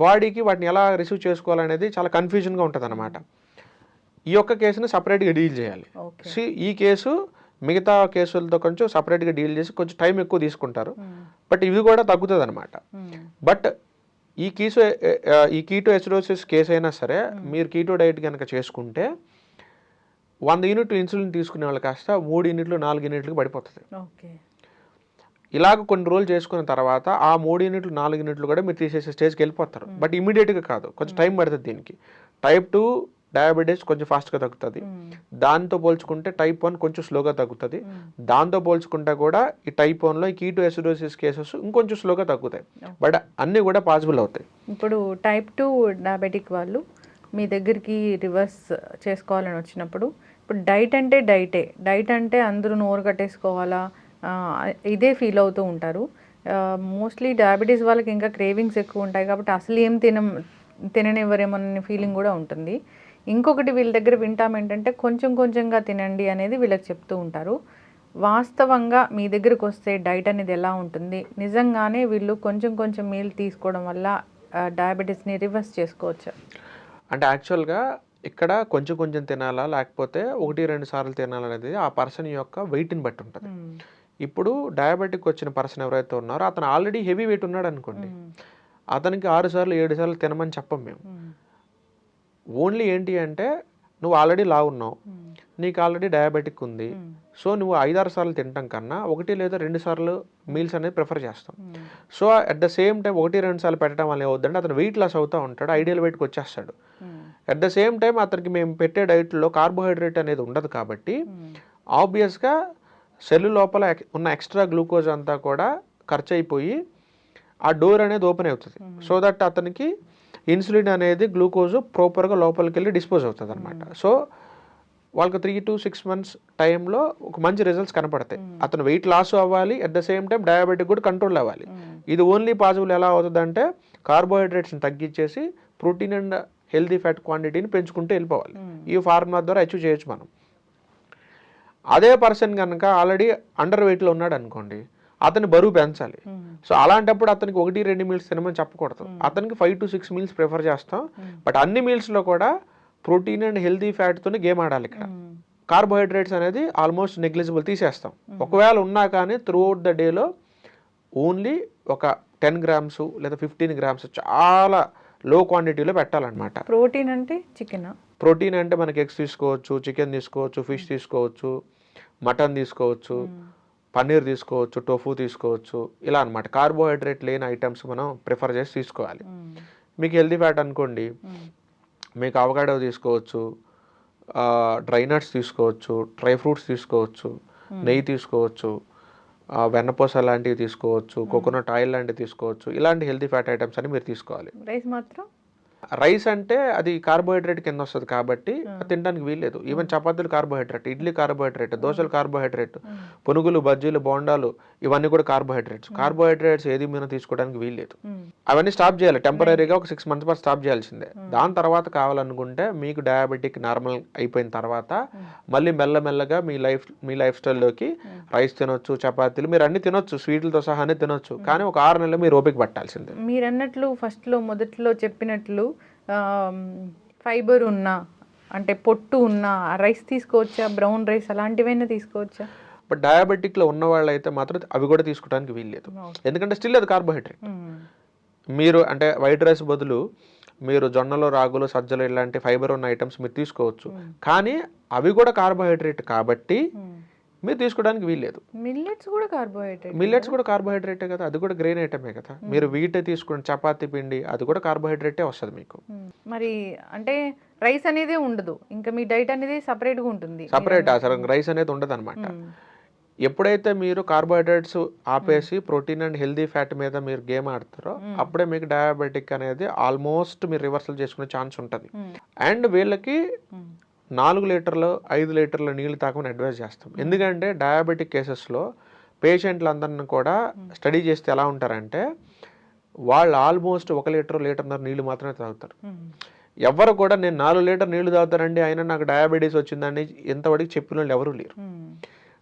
[SPEAKER 3] బాడీకి వాటిని ఎలా రిసీవ్ చేసుకోవాలనేది చాలా కన్ఫ్యూజన్గా ఉంటుంది అన్నమాట. ఈ యొక్క కేసుని సపరేట్గా డీల్ చేయాలి. ఈ కేసు మిగతా కేసులతో కొంచెం సపరేట్గా డీల్ చేసి కొంచెం టైం ఎక్కువ తీసుకుంటారు, బట్ ఇవి కూడా తగ్గుతుంది అనమాట. బట్ ఈ కీటో ఎసిడోసిస్ కేసు అయినా సరే మీరు కీటో డైట్ కనుక చేసుకుంటే 100 యూనిట్లు ఇన్సులిన్ తీసుకునే వాళ్ళు కాస్త 3 యూనిట్లు 4 యూనిట్లకు పడిపోతుంది. ఇలాగ కొన్ని రోజులు చేసుకున్న తర్వాత ఆ 3 యూనిట్లు 4 యూనిట్లు కూడా మీరు తీసేసే స్టేజ్కి వెళ్ళిపోతారు. బట్ ఇమీడియట్గా కాదు, కొంచెం టైం పడుతుంది దీనికి. టైప్ 2 డయాబెటీస్ కొంచెం ఫాస్ట్గా తగ్గుతుంది, దాంతో పోల్చుకుంటే టైప్ 1 కొంచెం స్లోగా తగ్గుతుంది. దాంతో పోల్చుకుంటే కూడా ఈ టైప్ 1లో ఈ కీటో ఎసిడోసిస్ కేసెస్ ఇంకొంచెం స్లోగా తగ్గుతాయి, బట్ అన్నీ కూడా పాసిబుల్ అవుతాయి.
[SPEAKER 2] ఇప్పుడు టైప్ 2 డయాబెటిక్ వాళ్ళు మీ దగ్గరికి రివర్స్ చేసుకోవాలని వచ్చినప్పుడు ఇప్పుడు డైట్ అంటే డైట్ అంటే అందరూ నోరు కట్టేసుకోవాలా ఇదే ఫీల్ అవుతూ ఉంటారు. మోస్ట్లీ డయాబెటీస్ వాళ్ళకి ఇంకా క్రేవింగ్స్ ఎక్కువ ఉంటాయి కాబట్టి అసలు ఏం తిననివ్వరేమోననే ఫీలింగ్ కూడా ఉంటుంది. ఇంకొకటి వీళ్ళ దగ్గర వింటాం ఏంటంటే కొంచెంగా తినండి అనేది వీళ్ళకి చెప్తూ ఉంటారు. వాస్తవంగా మీ దగ్గరకు వస్తే డైట్ అనేది ఎలా ఉంటుంది, నిజంగానే వీళ్ళు కొంచెం మీల్ తీసుకోవడం వల్ల డయాబెటీస్ని రివర్స్ చేసుకోవచ్చు?
[SPEAKER 3] అంటే యాక్చువల్గా ఇక్కడ కొంచెం తినాలా లేకపోతే 1-2 సార్లు తినాలనేది ఆ పర్సన్ యొక్క వెయిట్ని బట్టి ఉంటుంది. ఇప్పుడు డయాబెటిక్ వచ్చిన పర్సన్ ఎవరైతే ఉన్నారో అతను ఆల్రెడీ హెవీ వెయిట్ ఉన్నాడు అనుకోండి, అతనికి 6 సార్లు 7 సార్లు తినమని చెప్పం మేము. ఓన్లీ ఏంటి అంటే నువ్వు ఆల్రెడీ లావు ఉన్నావు, నీకు ఆల్రెడీ డయాబెటిక్ ఉంది, సో నువ్వు 5-6 సార్లు తినటం కన్నా 1 లేదా 2 సార్లు మీల్స్ అనేది ప్రిఫర్ చేస్తాం. So at the same time 1-2 సార్లు పెట్టడం వల్ల ఏమవుతుందంటే అతను వెయిట్ లాస్ అవుతూ ఉంటాడు, ఐడియల్ వెయిట్కి వచ్చేస్తాడు. అట్ ద సేమ్ టైం అతనికి మేము పెట్టే డైట్లో కార్బోహైడ్రేట్ అనేది ఉండదు కాబట్టి ఆబ్వియస్గా సెల్ లోపల ఉన్న ఎక్స్ట్రా గ్లూకోజ్ అంతా కూడా ఖర్చు అయిపోయి ఆ డోర్ అనేది ఓపెన్ అవుతుంది. సో దట్ అతనికి ఇన్సులిన్ అనేది గ్లూకోజ్ ప్రాపర్గా లోపలికి వెళ్ళి డిస్పోజ్ అవుతుంది అనమాట. సో వాళ్ళకి 3 to 6 months టైంలో ఒక మంచి రిజల్ట్స్ కనపడతాయి. అతను వెయిట్ లాస్ అవ్వాలి, at the same time diabetic కూడా కంట్రోల్ అవ్వాలి. ఇది ఓన్లీ పాసిబుల్ ఎలా అవుతుందంటే కార్బోహైడ్రేట్స్ని తగ్గించేసి ప్రోటీన్ అండ్ హెల్దీ ఫ్యాట్ క్వాంటిటీని పెంచుకుంటూ వెళ్ళిపోవాలి. ఈ ఫార్ములా ద్వారా అచీవ్ చేయొచ్చు మనం. అదే పర్సన్ కనుక ఆల్రెడీ అండర్ వెయిట్లో ఉన్నాడు అనుకోండి, అతని బరువు పెంచాలి. సో అలాంటప్పుడు అతనికి 1-2 మీల్స్ తినమని చెప్పకూడదు, అతనికి 5 to 6 మీల్స్ ప్రిఫర్ చేస్తాం. బట్ అన్ని మీల్స్లో కూడా ప్రోటీన్ అండ్ హెల్తీ ఫ్యాట్తోనే గేమ్ ఆడాలి. ఇక్కడ కార్బోహైడ్రేట్స్ అనేది ఆల్మోస్ట్ నెగ్లిజిబుల్ తీసేస్తాం. ఒకవేళ ఉన్నా కానీ త్రూఅవుట్ ద డేలో ఓన్లీ ఒక 10 grams లేదా 15 grams చాలా లో క్వాంటిటీలో పెట్టాలన్నమాట.
[SPEAKER 2] ప్రోటీన్ అంటే చికెన్,
[SPEAKER 3] ప్రోటీన్ అంటే మనకి ఎగ్స్ తీసుకోవచ్చు, చికెన్ తీసుకోవచ్చు, ఫిష్ తీసుకోవచ్చు, మటన్ తీసుకోవచ్చు, పన్నీర్ తీసుకోవచ్చు, టోఫు తీసుకోవచ్చు, ఇలా అనమాట. కార్బోహైడ్రేట్ లేని ఐటమ్స్ మనం ప్రిఫర్ చేసి తీసుకోవాలి. మీకు హెల్తీ ఫ్యాట్ అనుకోండి, మీకు అవకాడో తీసుకోవచ్చు, డ్రై నట్స్ తీసుకోవచ్చు, డ్రై ఫ్రూట్స్ తీసుకోవచ్చు, నెయ్యి తీసుకోవచ్చు, వెన్నపూస లాంటివి తీసుకోవచ్చు, కోకోనట్ ఆయిల్ లాంటివి తీసుకోవచ్చు. ఇలాంటి హెల్తీ ఫ్యాట్ ఐటమ్స్ అని మీరు తీసుకోవాలి.
[SPEAKER 2] రైస్ మాత్రం
[SPEAKER 3] రైస్ అంటే అది కార్బోహైడ్రేట్ కింద వస్తుంది కాబట్టి తినడానికి వీల్లేదు. ఈవెన్ చపాతీలు కార్బోహైడ్రేట్, ఇడ్లీ కార్బోహైడ్రేట్, దోశలు కార్బోహైడ్రేట్, పునుగులు, బజ్జీలు, బోండాలు ఇవన్నీ కూడా కార్బోహైడ్రేట్స్. కార్బోహైడ్రేట్స్ ఏది మనం తీసుకోవడానికి వీల్లేదు. అవన్నీ స్టాప్ చేయాలి. టెంపరీగా ఒక 6 months పాటు స్టాప్ చేయాల్సిందే. దాని తర్వాత కావాలనుకుంటే మీకు డయాబెటిక్ నార్మల్ అయిపోయిన తర్వాత మళ్ళీ మెల్లమెల్లగా మీ లైఫ్ స్టైల్లోకి రైస్ తినొచ్చు, చపాతీలు మీరు అన్ని తినొచ్చు, స్వీట్లతో సహానే తినొచ్చు. కానీ ఒక 6 నెలలు మీరు ఓపిక పట్టాల్సిందే.
[SPEAKER 2] మీరు అన్నట్లు మొదట్లో చెప్పినట్లు ఫైబర్ ఉన్న అంటే పొట్టు ఉన్న రైస్ తీసుకోవచ్చా, బ్రౌన్ రైస్ అలాంటివైనా తీసుకోవచ్చా?
[SPEAKER 3] బట్ డయాబెటిక్లో ఉన్న వాళ్ళు అయితే మాత్రం అవి కూడా తీసుకోవడానికి వీల్లేదు. ఎందుకంటే స్టిల్ అది కార్బోహైడ్రేట్. మీరు అంటే వైట్ రైస్ బదులు మీరు జొన్నలు, రాగులు, సజ్జలు ఇలాంటి ఫైబర్ ఉన్న ఐటమ్స్ మీరు తీసుకోవచ్చు. కానీ అవి కూడా కార్బోహైడ్రేట్ కాబట్టి మీరు తీసుకోవడానికి వీల్లేదు.
[SPEAKER 2] మిల్లెట్స్
[SPEAKER 3] కూడా కార్బోహైడ్రేటే కదా, అది కూడా గ్రెయిన్ ఐటమే కదా. మీరు వీటే తీసుకోండి, చపాతీ పిండి, అది కూడా కార్బోహైడ్రేటే వస్తుంది మీకు.
[SPEAKER 2] మరి అంటే రైస్ అనేది ఉండదు, ఇంకా మీ డైట్ అనేది సపరేట్గా ఉంటుంది.
[SPEAKER 3] సపరేట్ అసలు రైస్ అనేది ఉండదు అనమాట. ఎప్పుడైతే మీరు కార్బోహైడ్రేట్స్ ఆపేసి ప్రోటీన్ అండ్ హెల్దీ ఫ్యాట్ మీద మీరు గేమ్ ఆడతారో అప్పుడే మీకు డయాబెటిక్ అనేది ఆల్మోస్ట్ మీరు రివర్సల్ చేసుకునే ఛాన్స్ ఉంటుంది. అండ్ వీళ్ళకి 4 లీటర్లు 5 లీటర్ల నీళ్ళు తాగమని అడ్వైజ్ చేస్తాం. ఎందుకంటే డయాబెటిక్ కేసెస్లో పేషెంట్లందరినీ కూడా స్టడీ చేస్తే ఎలా ఉంటారంటే వాళ్ళు ఆల్మోస్ట్ 1 లీటర్, 1.5 నీళ్ళు మాత్రమే తాగుతారు. ఎవరు కూడా నేను 4 లీటర్ నీళ్లు తాగుతానండి అయినా నాకు డయాబెటీస్ వచ్చిందని ఎంతవరకు చెప్పిన వాళ్ళు ఎవరూ లేరు.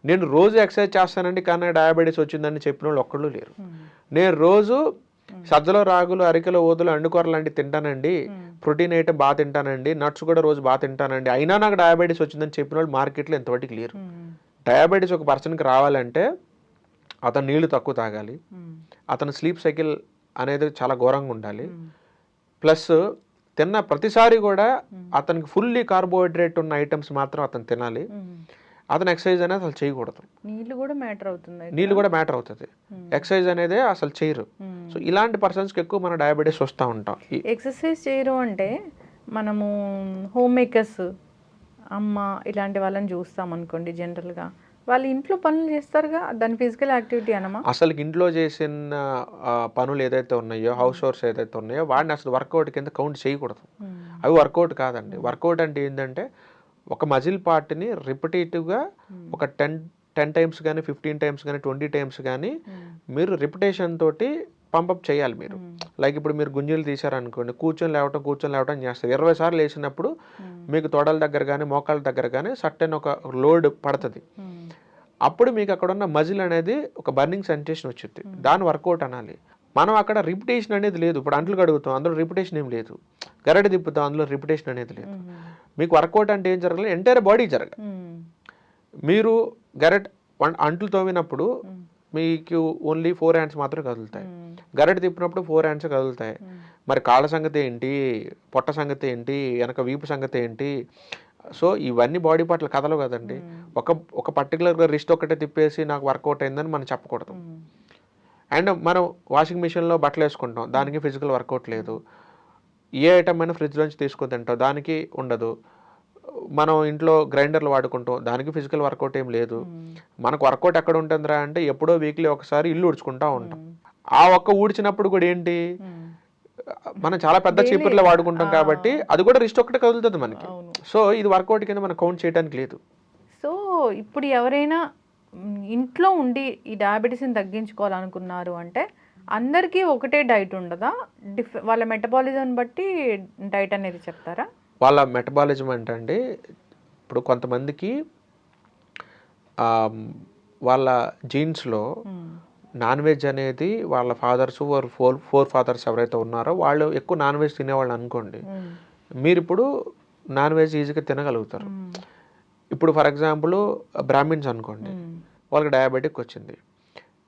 [SPEAKER 3] నేను రోజు ఎక్సర్సైజ్ చేస్తానండి కానీ డయాబెటీస్ వచ్చిందని చెప్పిన వాళ్ళు ఒక్కళ్ళు లేరు. నేను రోజు సజ్జలో, రాగులు, అరికెలు, ఓదులు, అండుకూర లాంటివి తింటానండి, ప్రోటీన్ ఐటమ్ బాగా తింటానండి, నట్స్ కూడా రోజు బాగా తింటానండి అయినా నాకు డయాబెటీస్ వచ్చిందని చెప్పిన వాళ్ళు మార్కెట్లో ఎంతవరకు లేరు. డయాబెటీస్ ఒక పర్సన్కి రావాలంటే అతను నీళ్లు తక్కువ తాగాలి, అతను స్లీప్ సైకిల్ అనేది చాలా ఘోరంగా ఉండాలి, ప్లస్ తిన్న ప్రతిసారి కూడా అతనికి ఫుల్లీ కార్బోహైడ్రేట్ ఉన్న ఐటమ్స్ మాత్రం అతను తినాలి. అతను ఎక్సర్సైజ్ అనేది అసలు చేయకూడదు. నీళ్ళు కూడా మ్యాటర్ అవుతుంది. ఎక్సర్సైజ్ అనేది అసలు చేయరు. సో ఇలాంటి పర్సన్స్కి ఎక్కువ మన డయాబెటీస్ వస్తూ ఉంటాం.
[SPEAKER 2] ఎక్సర్సైజ్ చేయరు అంటే మనము హోమ్ మేకర్స్, అమ్మ ఇలాంటి వాళ్ళని చూస్తాం అనుకోండి, జనరల్గా వాళ్ళు ఇంట్లో పనులు చేస్తారుగా, దాని ఫిజికల్ యాక్టివిటీ అనమా?
[SPEAKER 3] అసలు ఇంట్లో చేసిన పనులు ఏదైతే ఉన్నాయో, హౌస్ హోర్స్ ఏదైతే ఉన్నాయో వాడిని అసలు వర్కౌట్ కింద కౌంట్ చేయకూడదు. అవి వర్కౌట్ కాదండి. వర్కౌట్ అంటే ఏంటంటే ఒక మజిల్ పార్ట్ని రిపిటేటివ్గా ఒక 10 times కానీ 15 times కానీ 20 times కానీ మీరు రిపిటేషన్ తోటి పంపప్ చేయాలి. మీరు లైక్ ఇప్పుడు మీరు గుంజీలు తీశారనుకోండి, కూర్చొని లేవటం చేస్తారు. 20 సార్లు వేసినప్పుడు మీకు తొడల దగ్గర కానీ మోకాళ్ళ దగ్గర కానీ సర్టెన్ ఒక లోడ్ పడుతుంది. అప్పుడు మీకు అక్కడ ఉన్న మజిల్ అనేది ఒక బర్నింగ్ సెన్సేషన్ వచ్చింది, దాని వర్కౌట్ అనాలి. మనం అక్కడ రిపిటేషన్ అనేది లేదు. ఇప్పుడు అంట్లు కడుగుతాం, అందులో రిపిటేషన్ ఏం లేదు. గరటి తిప్పుతాం, అందులో రిపిటేషన్ అనేది లేదు. మీకు వర్కౌట్ అంటే ఏం జరగాలి, ఎంటైర్ బాడీ జరగాలి. మీరు అంట్లు తోమినప్పుడు మీకు ఓన్లీ 4 hands మాత్రమే కదులుతాయి. గరటి తిప్పినప్పుడు 4 hands కదులుతాయి. మరి కాళ్ళ సంగతి ఏంటి, పొట్ట సంగతి ఏంటి, వెనక వీపు సంగతి ఏంటి? సో ఇవన్నీ బాడీ పార్ట్లు కదలవు కదండి. ఒక పర్టికులర్గా రిస్ట్ ఒకటే తిప్పేసి నాకు వర్కౌట్ అయిందని మనం చెప్పకూడదు. అండ్ మనం వాషింగ్ మిషన్లో బట్టలు వేసుకుంటాం, దానికి ఫిజికల్ వర్కౌట్ లేదు. ఏ ఐటమ్ అయినా ఫ్రిడ్జ్ నుంచి తీసుకొని తింటాం, దానికి ఉండదు. మనం ఇంట్లో గ్రైండర్లు వాడుకుంటాం, దానికి ఫిజికల్ వర్కౌట్ ఏం లేదు. మనకు వర్కౌట్ ఎక్కడ ఉంటుందిరా అంటే ఎప్పుడో వీక్లీ ఒకసారి ఇల్లు ఊడ్చుకుంటా ఉంటాం. ఆ ఒక్క ఊడ్చినప్పుడు కూడా ఏంటి, మనం చాలా పెద్ద చీపుర్లో వాడుకుంటాం కాబట్టి అది కూడా రిస్ట్ ఒకటే కదులుతుంది మనకి. సో ఇది వర్కౌట్ కింద మనం కౌంట్ చేయడానికి లేదు.
[SPEAKER 2] సో ఇప్పుడు ఎవరైనా ఇంట్లో ఉండి ఈ డయాబెటీస్ని తగ్గించుకోవాలనుకున్నారు అంటే అందరికీ ఒకటే డైట్ ఉండదా? వాళ్ళ మెటబాలిజం బట్టి డైట్ అనేది చెప్తారా?
[SPEAKER 3] వాళ్ళ మెటబాలిజం అంటే అండి, ఇప్పుడు కొంతమందికి వాళ్ళ జీన్స్లో నాన్ వెజ్ అనేది వాళ్ళ ఫాదర్స్ ఫోర్ ఫాదర్స్ ఎవరైతే ఉన్నారో వాళ్ళు ఎక్కువ నాన్ వెజ్ తినేవాళ్ళు అనుకోండి, మీరు ఇప్పుడు నాన్ వెజ్ ఈజీగా తినగలుగుతారు. ఇప్పుడు ఫర్ ఎగ్జాంపుల్ బ్రాహ్మిన్స్ అనుకోండి, వాళ్ళకి డయాబెటిక్ వచ్చింది.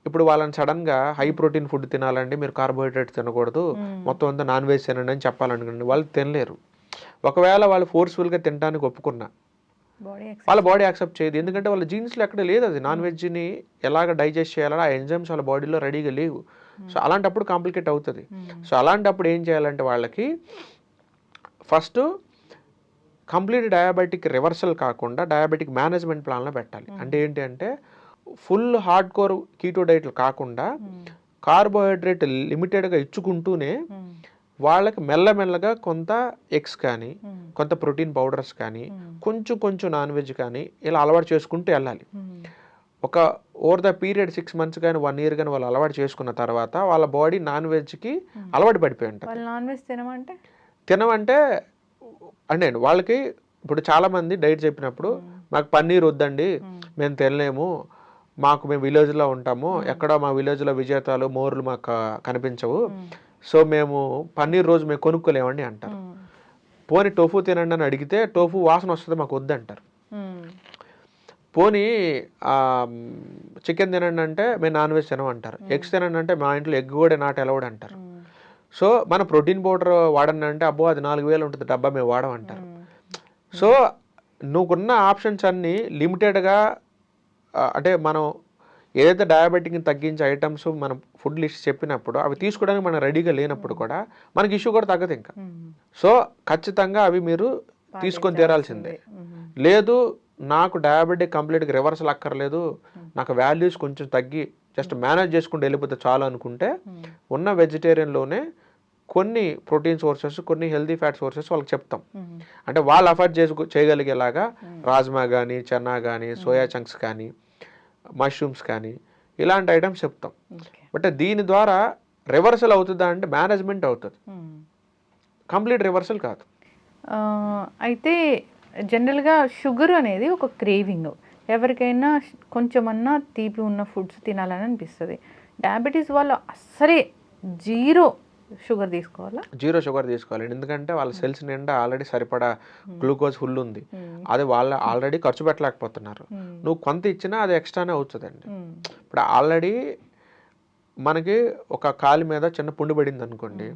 [SPEAKER 3] ఇప్పుడు వాళ్ళని సడన్గా హై ప్రోటీన్ ఫుడ్ తినాలండి, మీరు కార్బోహైడ్రేట్ తినకూడదు, మొత్తం అంతా నాన్ వెజ్ తినండి అని చెప్పాలనుకోండి, వాళ్ళు తినలేరు. ఒకవేళ వాళ్ళు ఫోర్స్ఫుల్గా తినడానికి ఒప్పుకున్నా వాళ్ళ బాడీ యాక్సెప్ట్ చేయదు. ఎందుకంటే వాళ్ళ జీన్స్లో ఎక్కడ లేదు అది. నాన్ వెజ్ని ఎలాగ డైజెస్ట్ చేయాలని ఆ ఎంజైమ్స్ వాళ్ళ బాడీలో రెడీగా లేవు. సో అలాంటప్పుడు కాంప్లికేట్ అవుతుంది. సో అలాంటప్పుడు ఏం చేయాలంటే వాళ్ళకి ఫస్ట్ కంప్లీట్ డయాబెటిక్ రివర్సల్ కాకుండా డయాబెటిక్ మేనేజ్మెంట్ ప్లాన్లో పెట్టాలి. అంటే ఏంటి అంటే ఫుల్ హార్డ్ కోర్ కీటో డైట్లు కాకుండా కార్బోహైడ్రేట్ లిమిటెడ్గా ఇచ్చుకుంటూనే వాళ్ళకి మెల్లమెల్లగా కొంత ఎగ్స్ కానీ కొంత ప్రోటీన్ పౌడర్స్ కానీ కొంచెం కొంచెం నాన్ వెజ్ కానీ ఇలా అలవాటు చేసుకుంటూ వెళ్ళాలి. ఒక ఓవర్ ద పీరియడ్ 6 months కానీ 1 year కానీ వాళ్ళు అలవాటు చేసుకున్న తర్వాత వాళ్ళ బాడీ నాన్ వెజ్కి అలవాటు పడిపోయి ఉంటుంది.
[SPEAKER 2] నాన్ వెజ్
[SPEAKER 3] తినమంటే అంటే వాళ్ళకి ఇప్పుడు చాలామంది డైట్ చెప్పినప్పుడు మాకు పన్నీర్ వద్దండి, మేము తినలేము, మేము విలేజ్లో ఉంటాము, ఎక్కడో మా విలేజ్లో విజేతాలు మోర్లు మాకు కనిపించవు, సో మేము పన్నీర్ రోజు మేము కొనుక్కోలేమండి అంటారు. పోనీ టోఫు తినండి అని అడిగితే టోఫు వాసన వస్తుంది మాకు వద్దంటారు. పోనీ చికెన్ తినండి అంటే మేము నాన్ వెజ్ తినమంటారు. ఎగ్స్ తినండి అంటే మా ఇంట్లో ఎగ్ కూడా నాట్ అలౌడ్ అంటారు. సో మన ప్రోటీన్ పౌడర్ వాడండి అంటే అబ్బో అది 4,000 ఉంటుంది డబ్బా మేము వాడమంటారు. సో నువ్వుకున్న ఆప్షన్స్ అన్నీ లిమిటెడ్గా, అంటే మనం ఏదైతే డయాబెటిక్ని తగ్గించే ఐటమ్స్ మనం ఫుడ్ లిస్ట్ చెప్పినప్పుడు అవి తీసుకోవడానికి మనం రెడీగా లేనప్పుడు కూడా మనకి ఇష్యూ కూడా తగ్గదు ఇంకా. సో ఖచ్చితంగా అవి మీరు తీసుకొని తీరాల్సిందే. లేదు నాకు డయాబెటిక్ కంప్లీట్గా రివర్సల్ అక్కర్లేదు, నాకు వాల్యూస్ కొంచెం తగ్గి జస్ట్ మేనేజ్ చేసుకుంటూ వెళ్ళిపోతే చాలు అనుకుంటే ఉన్న వెజిటేరియన్లోనే కొన్ని ప్రోటీన్ సోర్సెస్ కొన్ని హెల్తీ ఫ్యాట్ సోర్సెస్ వాళ్ళకి చెప్తాం. అంటే వాళ్ళు అఫోర్డ్ చేయగలిగేలాగా రాజ్మా కానీ చెన్నా కానీ సోయా చంక్స్ కానీ మష్రూమ్స్ కానీ ఇలాంటి ఐటమ్స్ చెప్తాం. బట్ దీని ద్వారా రివర్సల్ అవుతుందా అంటే మేనేజ్మెంట్ అవుతుంది, కంప్లీట్ రివర్సల్ కాదు.
[SPEAKER 2] అయితే జనరల్గా షుగర్ అనేది ఒక క్రేవింగ్, ఎవరికైనా కొంచెమన్నా తీపి ఉన్న ఫుడ్స్ తినాలని అనిపిస్తుంది. డయాబెటీస్ వాళ్ళు అస్సలే జీరో షుగర్ తీసుకోవాలా?
[SPEAKER 3] జీరో షుగర్ తీసుకోవాలి. ఎందుకంటే వాళ్ళ సెల్స్ నిండా ఆల్రెడీ సరిపడా గ్లూకోజ్ ఫుల్ ఉంది, అది వాళ్ళు ఆల్రెడీ ఖర్చు పెట్టలేకపోతున్నారు. నువ్వు కొంత ఇచ్చినా అది ఎక్స్ట్రానే అవుతుందండి. ఇప్పుడు ఆల్రెడీ మనకి ఒక కాలు మీద చిన్న పుండు పడింది అనుకోండి,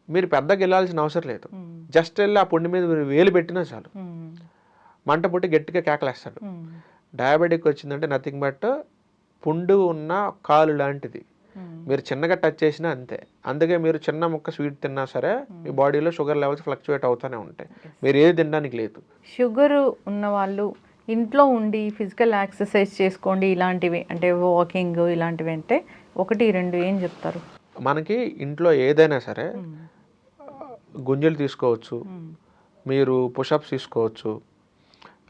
[SPEAKER 3] మీరు పెద్దగా వెళ్ళాల్సిన అవసరం లేదు, జస్ట్ వెళ్ళి ఆ పుండు మీద మీరు వేలు పెట్టినా చాలు మంట పుట్టి గట్టిగా కేకలేస్తాడు. డయాబెటిక్ వచ్చిందంటే నథింగ్ బట్ పుండు ఉన్న కాలు లాంటిది, మీరు చిన్నగా టచ్ చేసినా అంతే. అందుకే మీరు చిన్న ముక్క స్వీట్ తిన్నా సరే మీ బాడీలో షుగర్ లెవెల్స్ ఫ్లక్చువేట్ అవుతూనే ఉంటాయి, మీరు ఏది తినడానికి లేదు.
[SPEAKER 2] షుగర్ ఉన్న వాళ్ళు ఇంట్లో ఉండి ఫిజికల్ ఎక్సర్సైజ్ చేసుకోండి ఇలాంటివి, అంటే వాకింగ్ ఇలాంటివి అంటే 1-2 ఏం చెప్తారు?
[SPEAKER 3] మనకి ఇంట్లో ఏదైనా సరే గుంజలు తీసుకోవచ్చు, మీరు పుషప్స్ తీసుకోవచ్చు,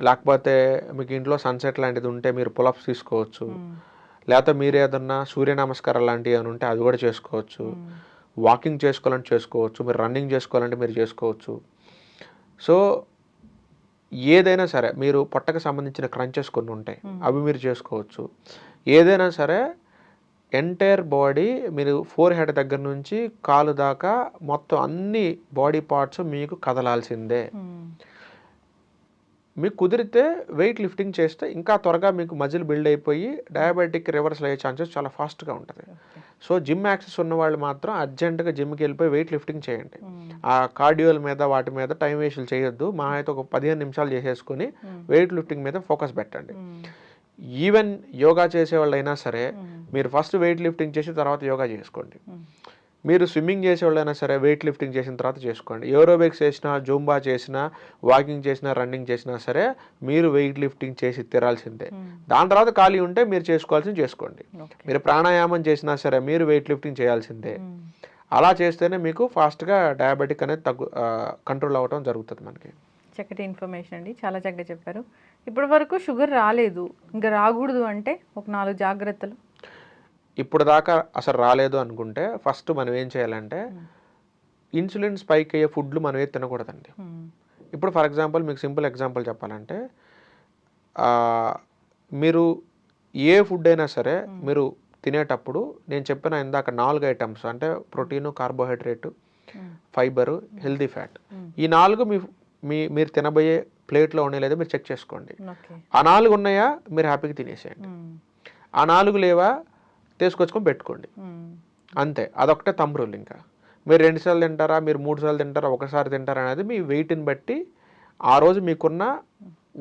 [SPEAKER 3] లేకపోతే మీకు ఇంట్లో సన్సెట్ లాంటిది ఉంటే మీరు పులప్స్ తీసుకోవచ్చు, లేకపోతే మీరు ఏదన్నా సూర్య నమస్కారం లాంటివి అని ఉంటే అది కూడా చేసుకోవచ్చు, వాకింగ్ చేసుకోవాలంటే చేసుకోవచ్చు, మీరు రన్నింగ్ చేసుకోవాలంటే మీరు చేసుకోవచ్చు. సో ఏదైనా సరే మీరు పొట్టకు సంబంధించిన క్రంచెస్ కొన్ని ఉంటాయి అవి మీరు చేసుకోవచ్చు. ఏదైనా సరే ఎంటైర్ బాడీ మీరు ఫోర్ హెడ్ దగ్గర నుంచి కాలు దాకా మొత్తం అన్ని బాడీ పార్ట్స్ మీకు కదలాల్సిందే. మీకు కుదిరితే వెయిట్ లిఫ్టింగ్ చేస్తే ఇంకా త్వరగా మీకు మజిల్ బిల్డ్ అయిపోయి డయాబెటిక్ రివర్సల్ అయ్యే ఛాన్సెస్ చాలా ఫాస్ట్గా ఉంటుంది. సో జిమ్ యాక్సెస్ ఉన్న వాళ్ళు మాత్రం అర్జెంటుగా జిమ్కి వెళ్ళిపోయి వెయిట్ లిఫ్టింగ్ చేయండి. ఆ కార్డియోల మీద వాటి మీద టైం వేస్ట్లు చేయొద్దు. మా అయితే ఒక 15 నిమిషాలు చేసేసుకుని వెయిట్ లిఫ్టింగ్ మీద ఫోకస్ పెట్టండి. ఈవెన్ యోగా చేసేవాళ్ళు అయినా సరే మీరు ఫస్ట్ వెయిట్ లిఫ్టింగ్ చేసి తర్వాత యోగా చేసుకోండి. మీరు స్విమ్మింగ్ చేసేవాళ్ళైనా సరే వెయిట్ లిఫ్టింగ్ చేసిన తర్వాత చేసుకోండి. ఏరోబిక్స్ చేసినా, జూంబా చేసినా, వాకింగ్ చేసినా, రన్నింగ్ చేసినా సరే మీరు వెయిట్ లిఫ్టింగ్ చేసి తిరాల్సిందే. దాని తర్వాత ఖాళీ ఉంటే మీరు చేసుకోవాల్సింది చేసుకోండి. మీరు ప్రాణాయామం చేసినా సరే మీరు వెయిట్ లిఫ్టింగ్ చేయాల్సిందే. అలా చేస్తేనే మీకు ఫాస్ట్గా డయాబెటిక్ అనేది కంట్రోల్ అవ్వడం జరుగుతుంది. మనకి
[SPEAKER 2] చక్కటి ఇన్ఫర్మేషన్ అండి, చాలా చక్కగా చెప్పారు. ఇప్పటి వరకు షుగర్ రాలేదు, ఇంకా రాకూడదు అంటే ఒక 4 జాగ్రత్తలు.
[SPEAKER 3] ఇప్పుడు దాకా అసలు రాలేదు అనుకుంటే ఫస్ట్ మనం ఏం చేయాలంటే ఇన్సులిన్ స్పైక్ అయ్యే ఫుడ్లు మనం ఏది తినకూడదండి. ఇప్పుడు ఫర్ ఎగ్జాంపుల్ మీకు సింపుల్ ఎగ్జాంపుల్ చెప్పాలంటే మీరు ఏ ఫుడ్ అయినా సరే మీరు తినేటప్పుడు నేను చెప్పిన ఇందాక 4 ఐటమ్స్ అంటే protein, carbohydrate, fibre, healthy fat, ఈ 4 మీరు తినబోయే ప్లేట్లో ఉన్నాయి లేదా మీరు చెక్ చేసుకోండి. ఆ 4 ఉన్నాయా మీరు హ్యాపీగా తినేసేయండి. ఆ 4 లేవా తీసుకొచ్చుకొని పెట్టుకోండి, అంతే. అదొకటే థంబ్ రూల్. ఇంకా మీరు 2 సార్లు తింటారా, మీరు 3 సార్లు తింటారా, ఒకసారి తింటారా అనేది మీ వెయిట్ని బట్టి, ఆ రోజు మీకున్న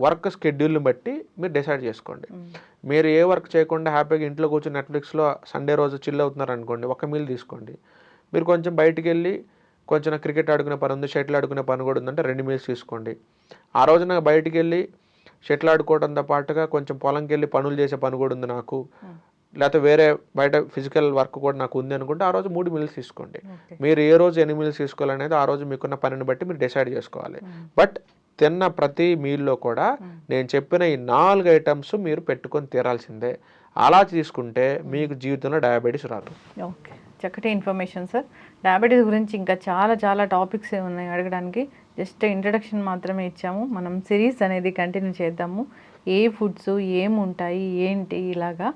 [SPEAKER 3] వర్క్ షెడ్యూల్ని బట్టి మీరు డిసైడ్ చేసుకోండి. మీరు ఏ వర్క్ చేయకుండా హ్యాపీగా ఇంట్లో కూర్చొని నెట్ఫ్లిక్స్లో సండే రోజు చిల్ అవుతున్నారు అనుకోండి, ఒక మీల్ తీసుకోండి. మీరు కొంచెం బయటికి వెళ్ళి కొంచెం క్రికెట్ ఆడుకునే పని ఉంది, షటిల్ ఆడుకునే పని కూడా ఉందంటే 2 మీల్స్ తీసుకోండి. ఆ రోజున బయటికి వెళ్ళి షటిల్ ఆడుకోవడంతో పాటుగా కొంచెం పొలంకి వెళ్ళి పనులు చేసే పని కూడా ఉంది నాకు, లేకపోతే వేరే బయట ఫిజికల్ వర్క్ కూడా నాకు ఉంది అనుకుంటే ఆ రోజు 3 మీల్స్ తీసుకోండి. మీరు ఏ రోజు ఎన్ని మీల్స్ తీసుకోవాలనేది ఆ రోజు మీకున్న పనిని బట్టి మీరు డిసైడ్ చేసుకోవాలి. బట్ తిన్న ప్రతి మీల్లో కూడా నేను చెప్పిన ఈ 4 ఐటమ్స్ మీరు పెట్టుకొని తీరాల్సిందే. అలా తీసుకుంటే మీకు జీవితంలో డయాబెటీస్ రాదు.
[SPEAKER 2] ఓకే, చక్కటి ఇన్ఫర్మేషన్ సార్. డయాబెటీస్ గురించి ఇంకా చాలా చాలా టాపిక్స్ ఉన్నాయి అడగడానికి. జస్ట్ ఇంట్రడక్షన్ మాత్రమే ఇచ్చాము. మనం సిరీస్ అనేది కంటిన్యూ చేద్దాము. ఏ ఫుడ్స్ ఏముంటాయి ఏంటి, ఇలాగా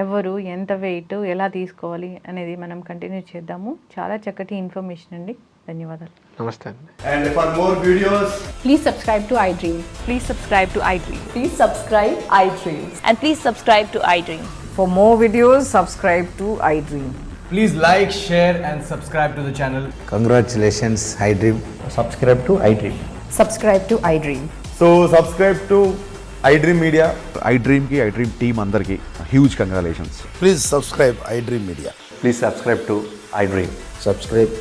[SPEAKER 2] ఎవరు ఎంత వెయిట్ ఎలా తీసుకోవాలి అనేది మనం కంటిన్యూ చేద్దాము. చాలా చక్కటి ఇన్ఫర్మేషన్ అండి. ధన్యవాదాలు.
[SPEAKER 3] నమస్తే అండి.
[SPEAKER 4] And for more videos,
[SPEAKER 5] Please subscribe to iDream.
[SPEAKER 6] Please subscribe to iDream.
[SPEAKER 5] Please subscribe iDream.
[SPEAKER 6] And please subscribe to iDream.
[SPEAKER 7] For more videos, subscribe to iDream.
[SPEAKER 4] please like, share and subscribe to the channel.
[SPEAKER 8] Congratulations, iDream.
[SPEAKER 9] Subscribe to iDream.
[SPEAKER 5] Subscribe to iDream.
[SPEAKER 4] So subscribe to iDream Media.
[SPEAKER 10] iDream ki iDream team andarki huge congratulations.
[SPEAKER 8] Please subscribe iDream Media.
[SPEAKER 9] Please subscribe to iDream.
[SPEAKER 8] Subscribe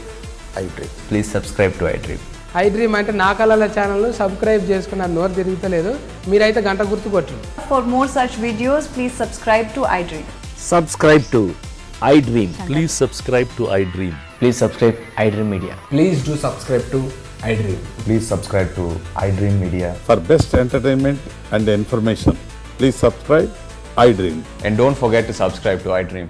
[SPEAKER 8] iDream.
[SPEAKER 9] Please subscribe to iDream.
[SPEAKER 11] iDream అంటే నా కళల channel subscribe చేసుకున్న నోరు తిరుగుతలేదు, మీరైతే గంట గుర్తు కొట్టండి.
[SPEAKER 5] For more such videos, please subscribe to iDream.
[SPEAKER 9] Subscribe to iDream.
[SPEAKER 12] Please subscribe to iDream.
[SPEAKER 9] Please subscribe iDream Media.
[SPEAKER 4] Please do subscribe to iDream.
[SPEAKER 9] Please subscribe to iDream Media.
[SPEAKER 10] For best entertainment and information, please subscribe iDream.
[SPEAKER 9] And don't forget to subscribe to iDream.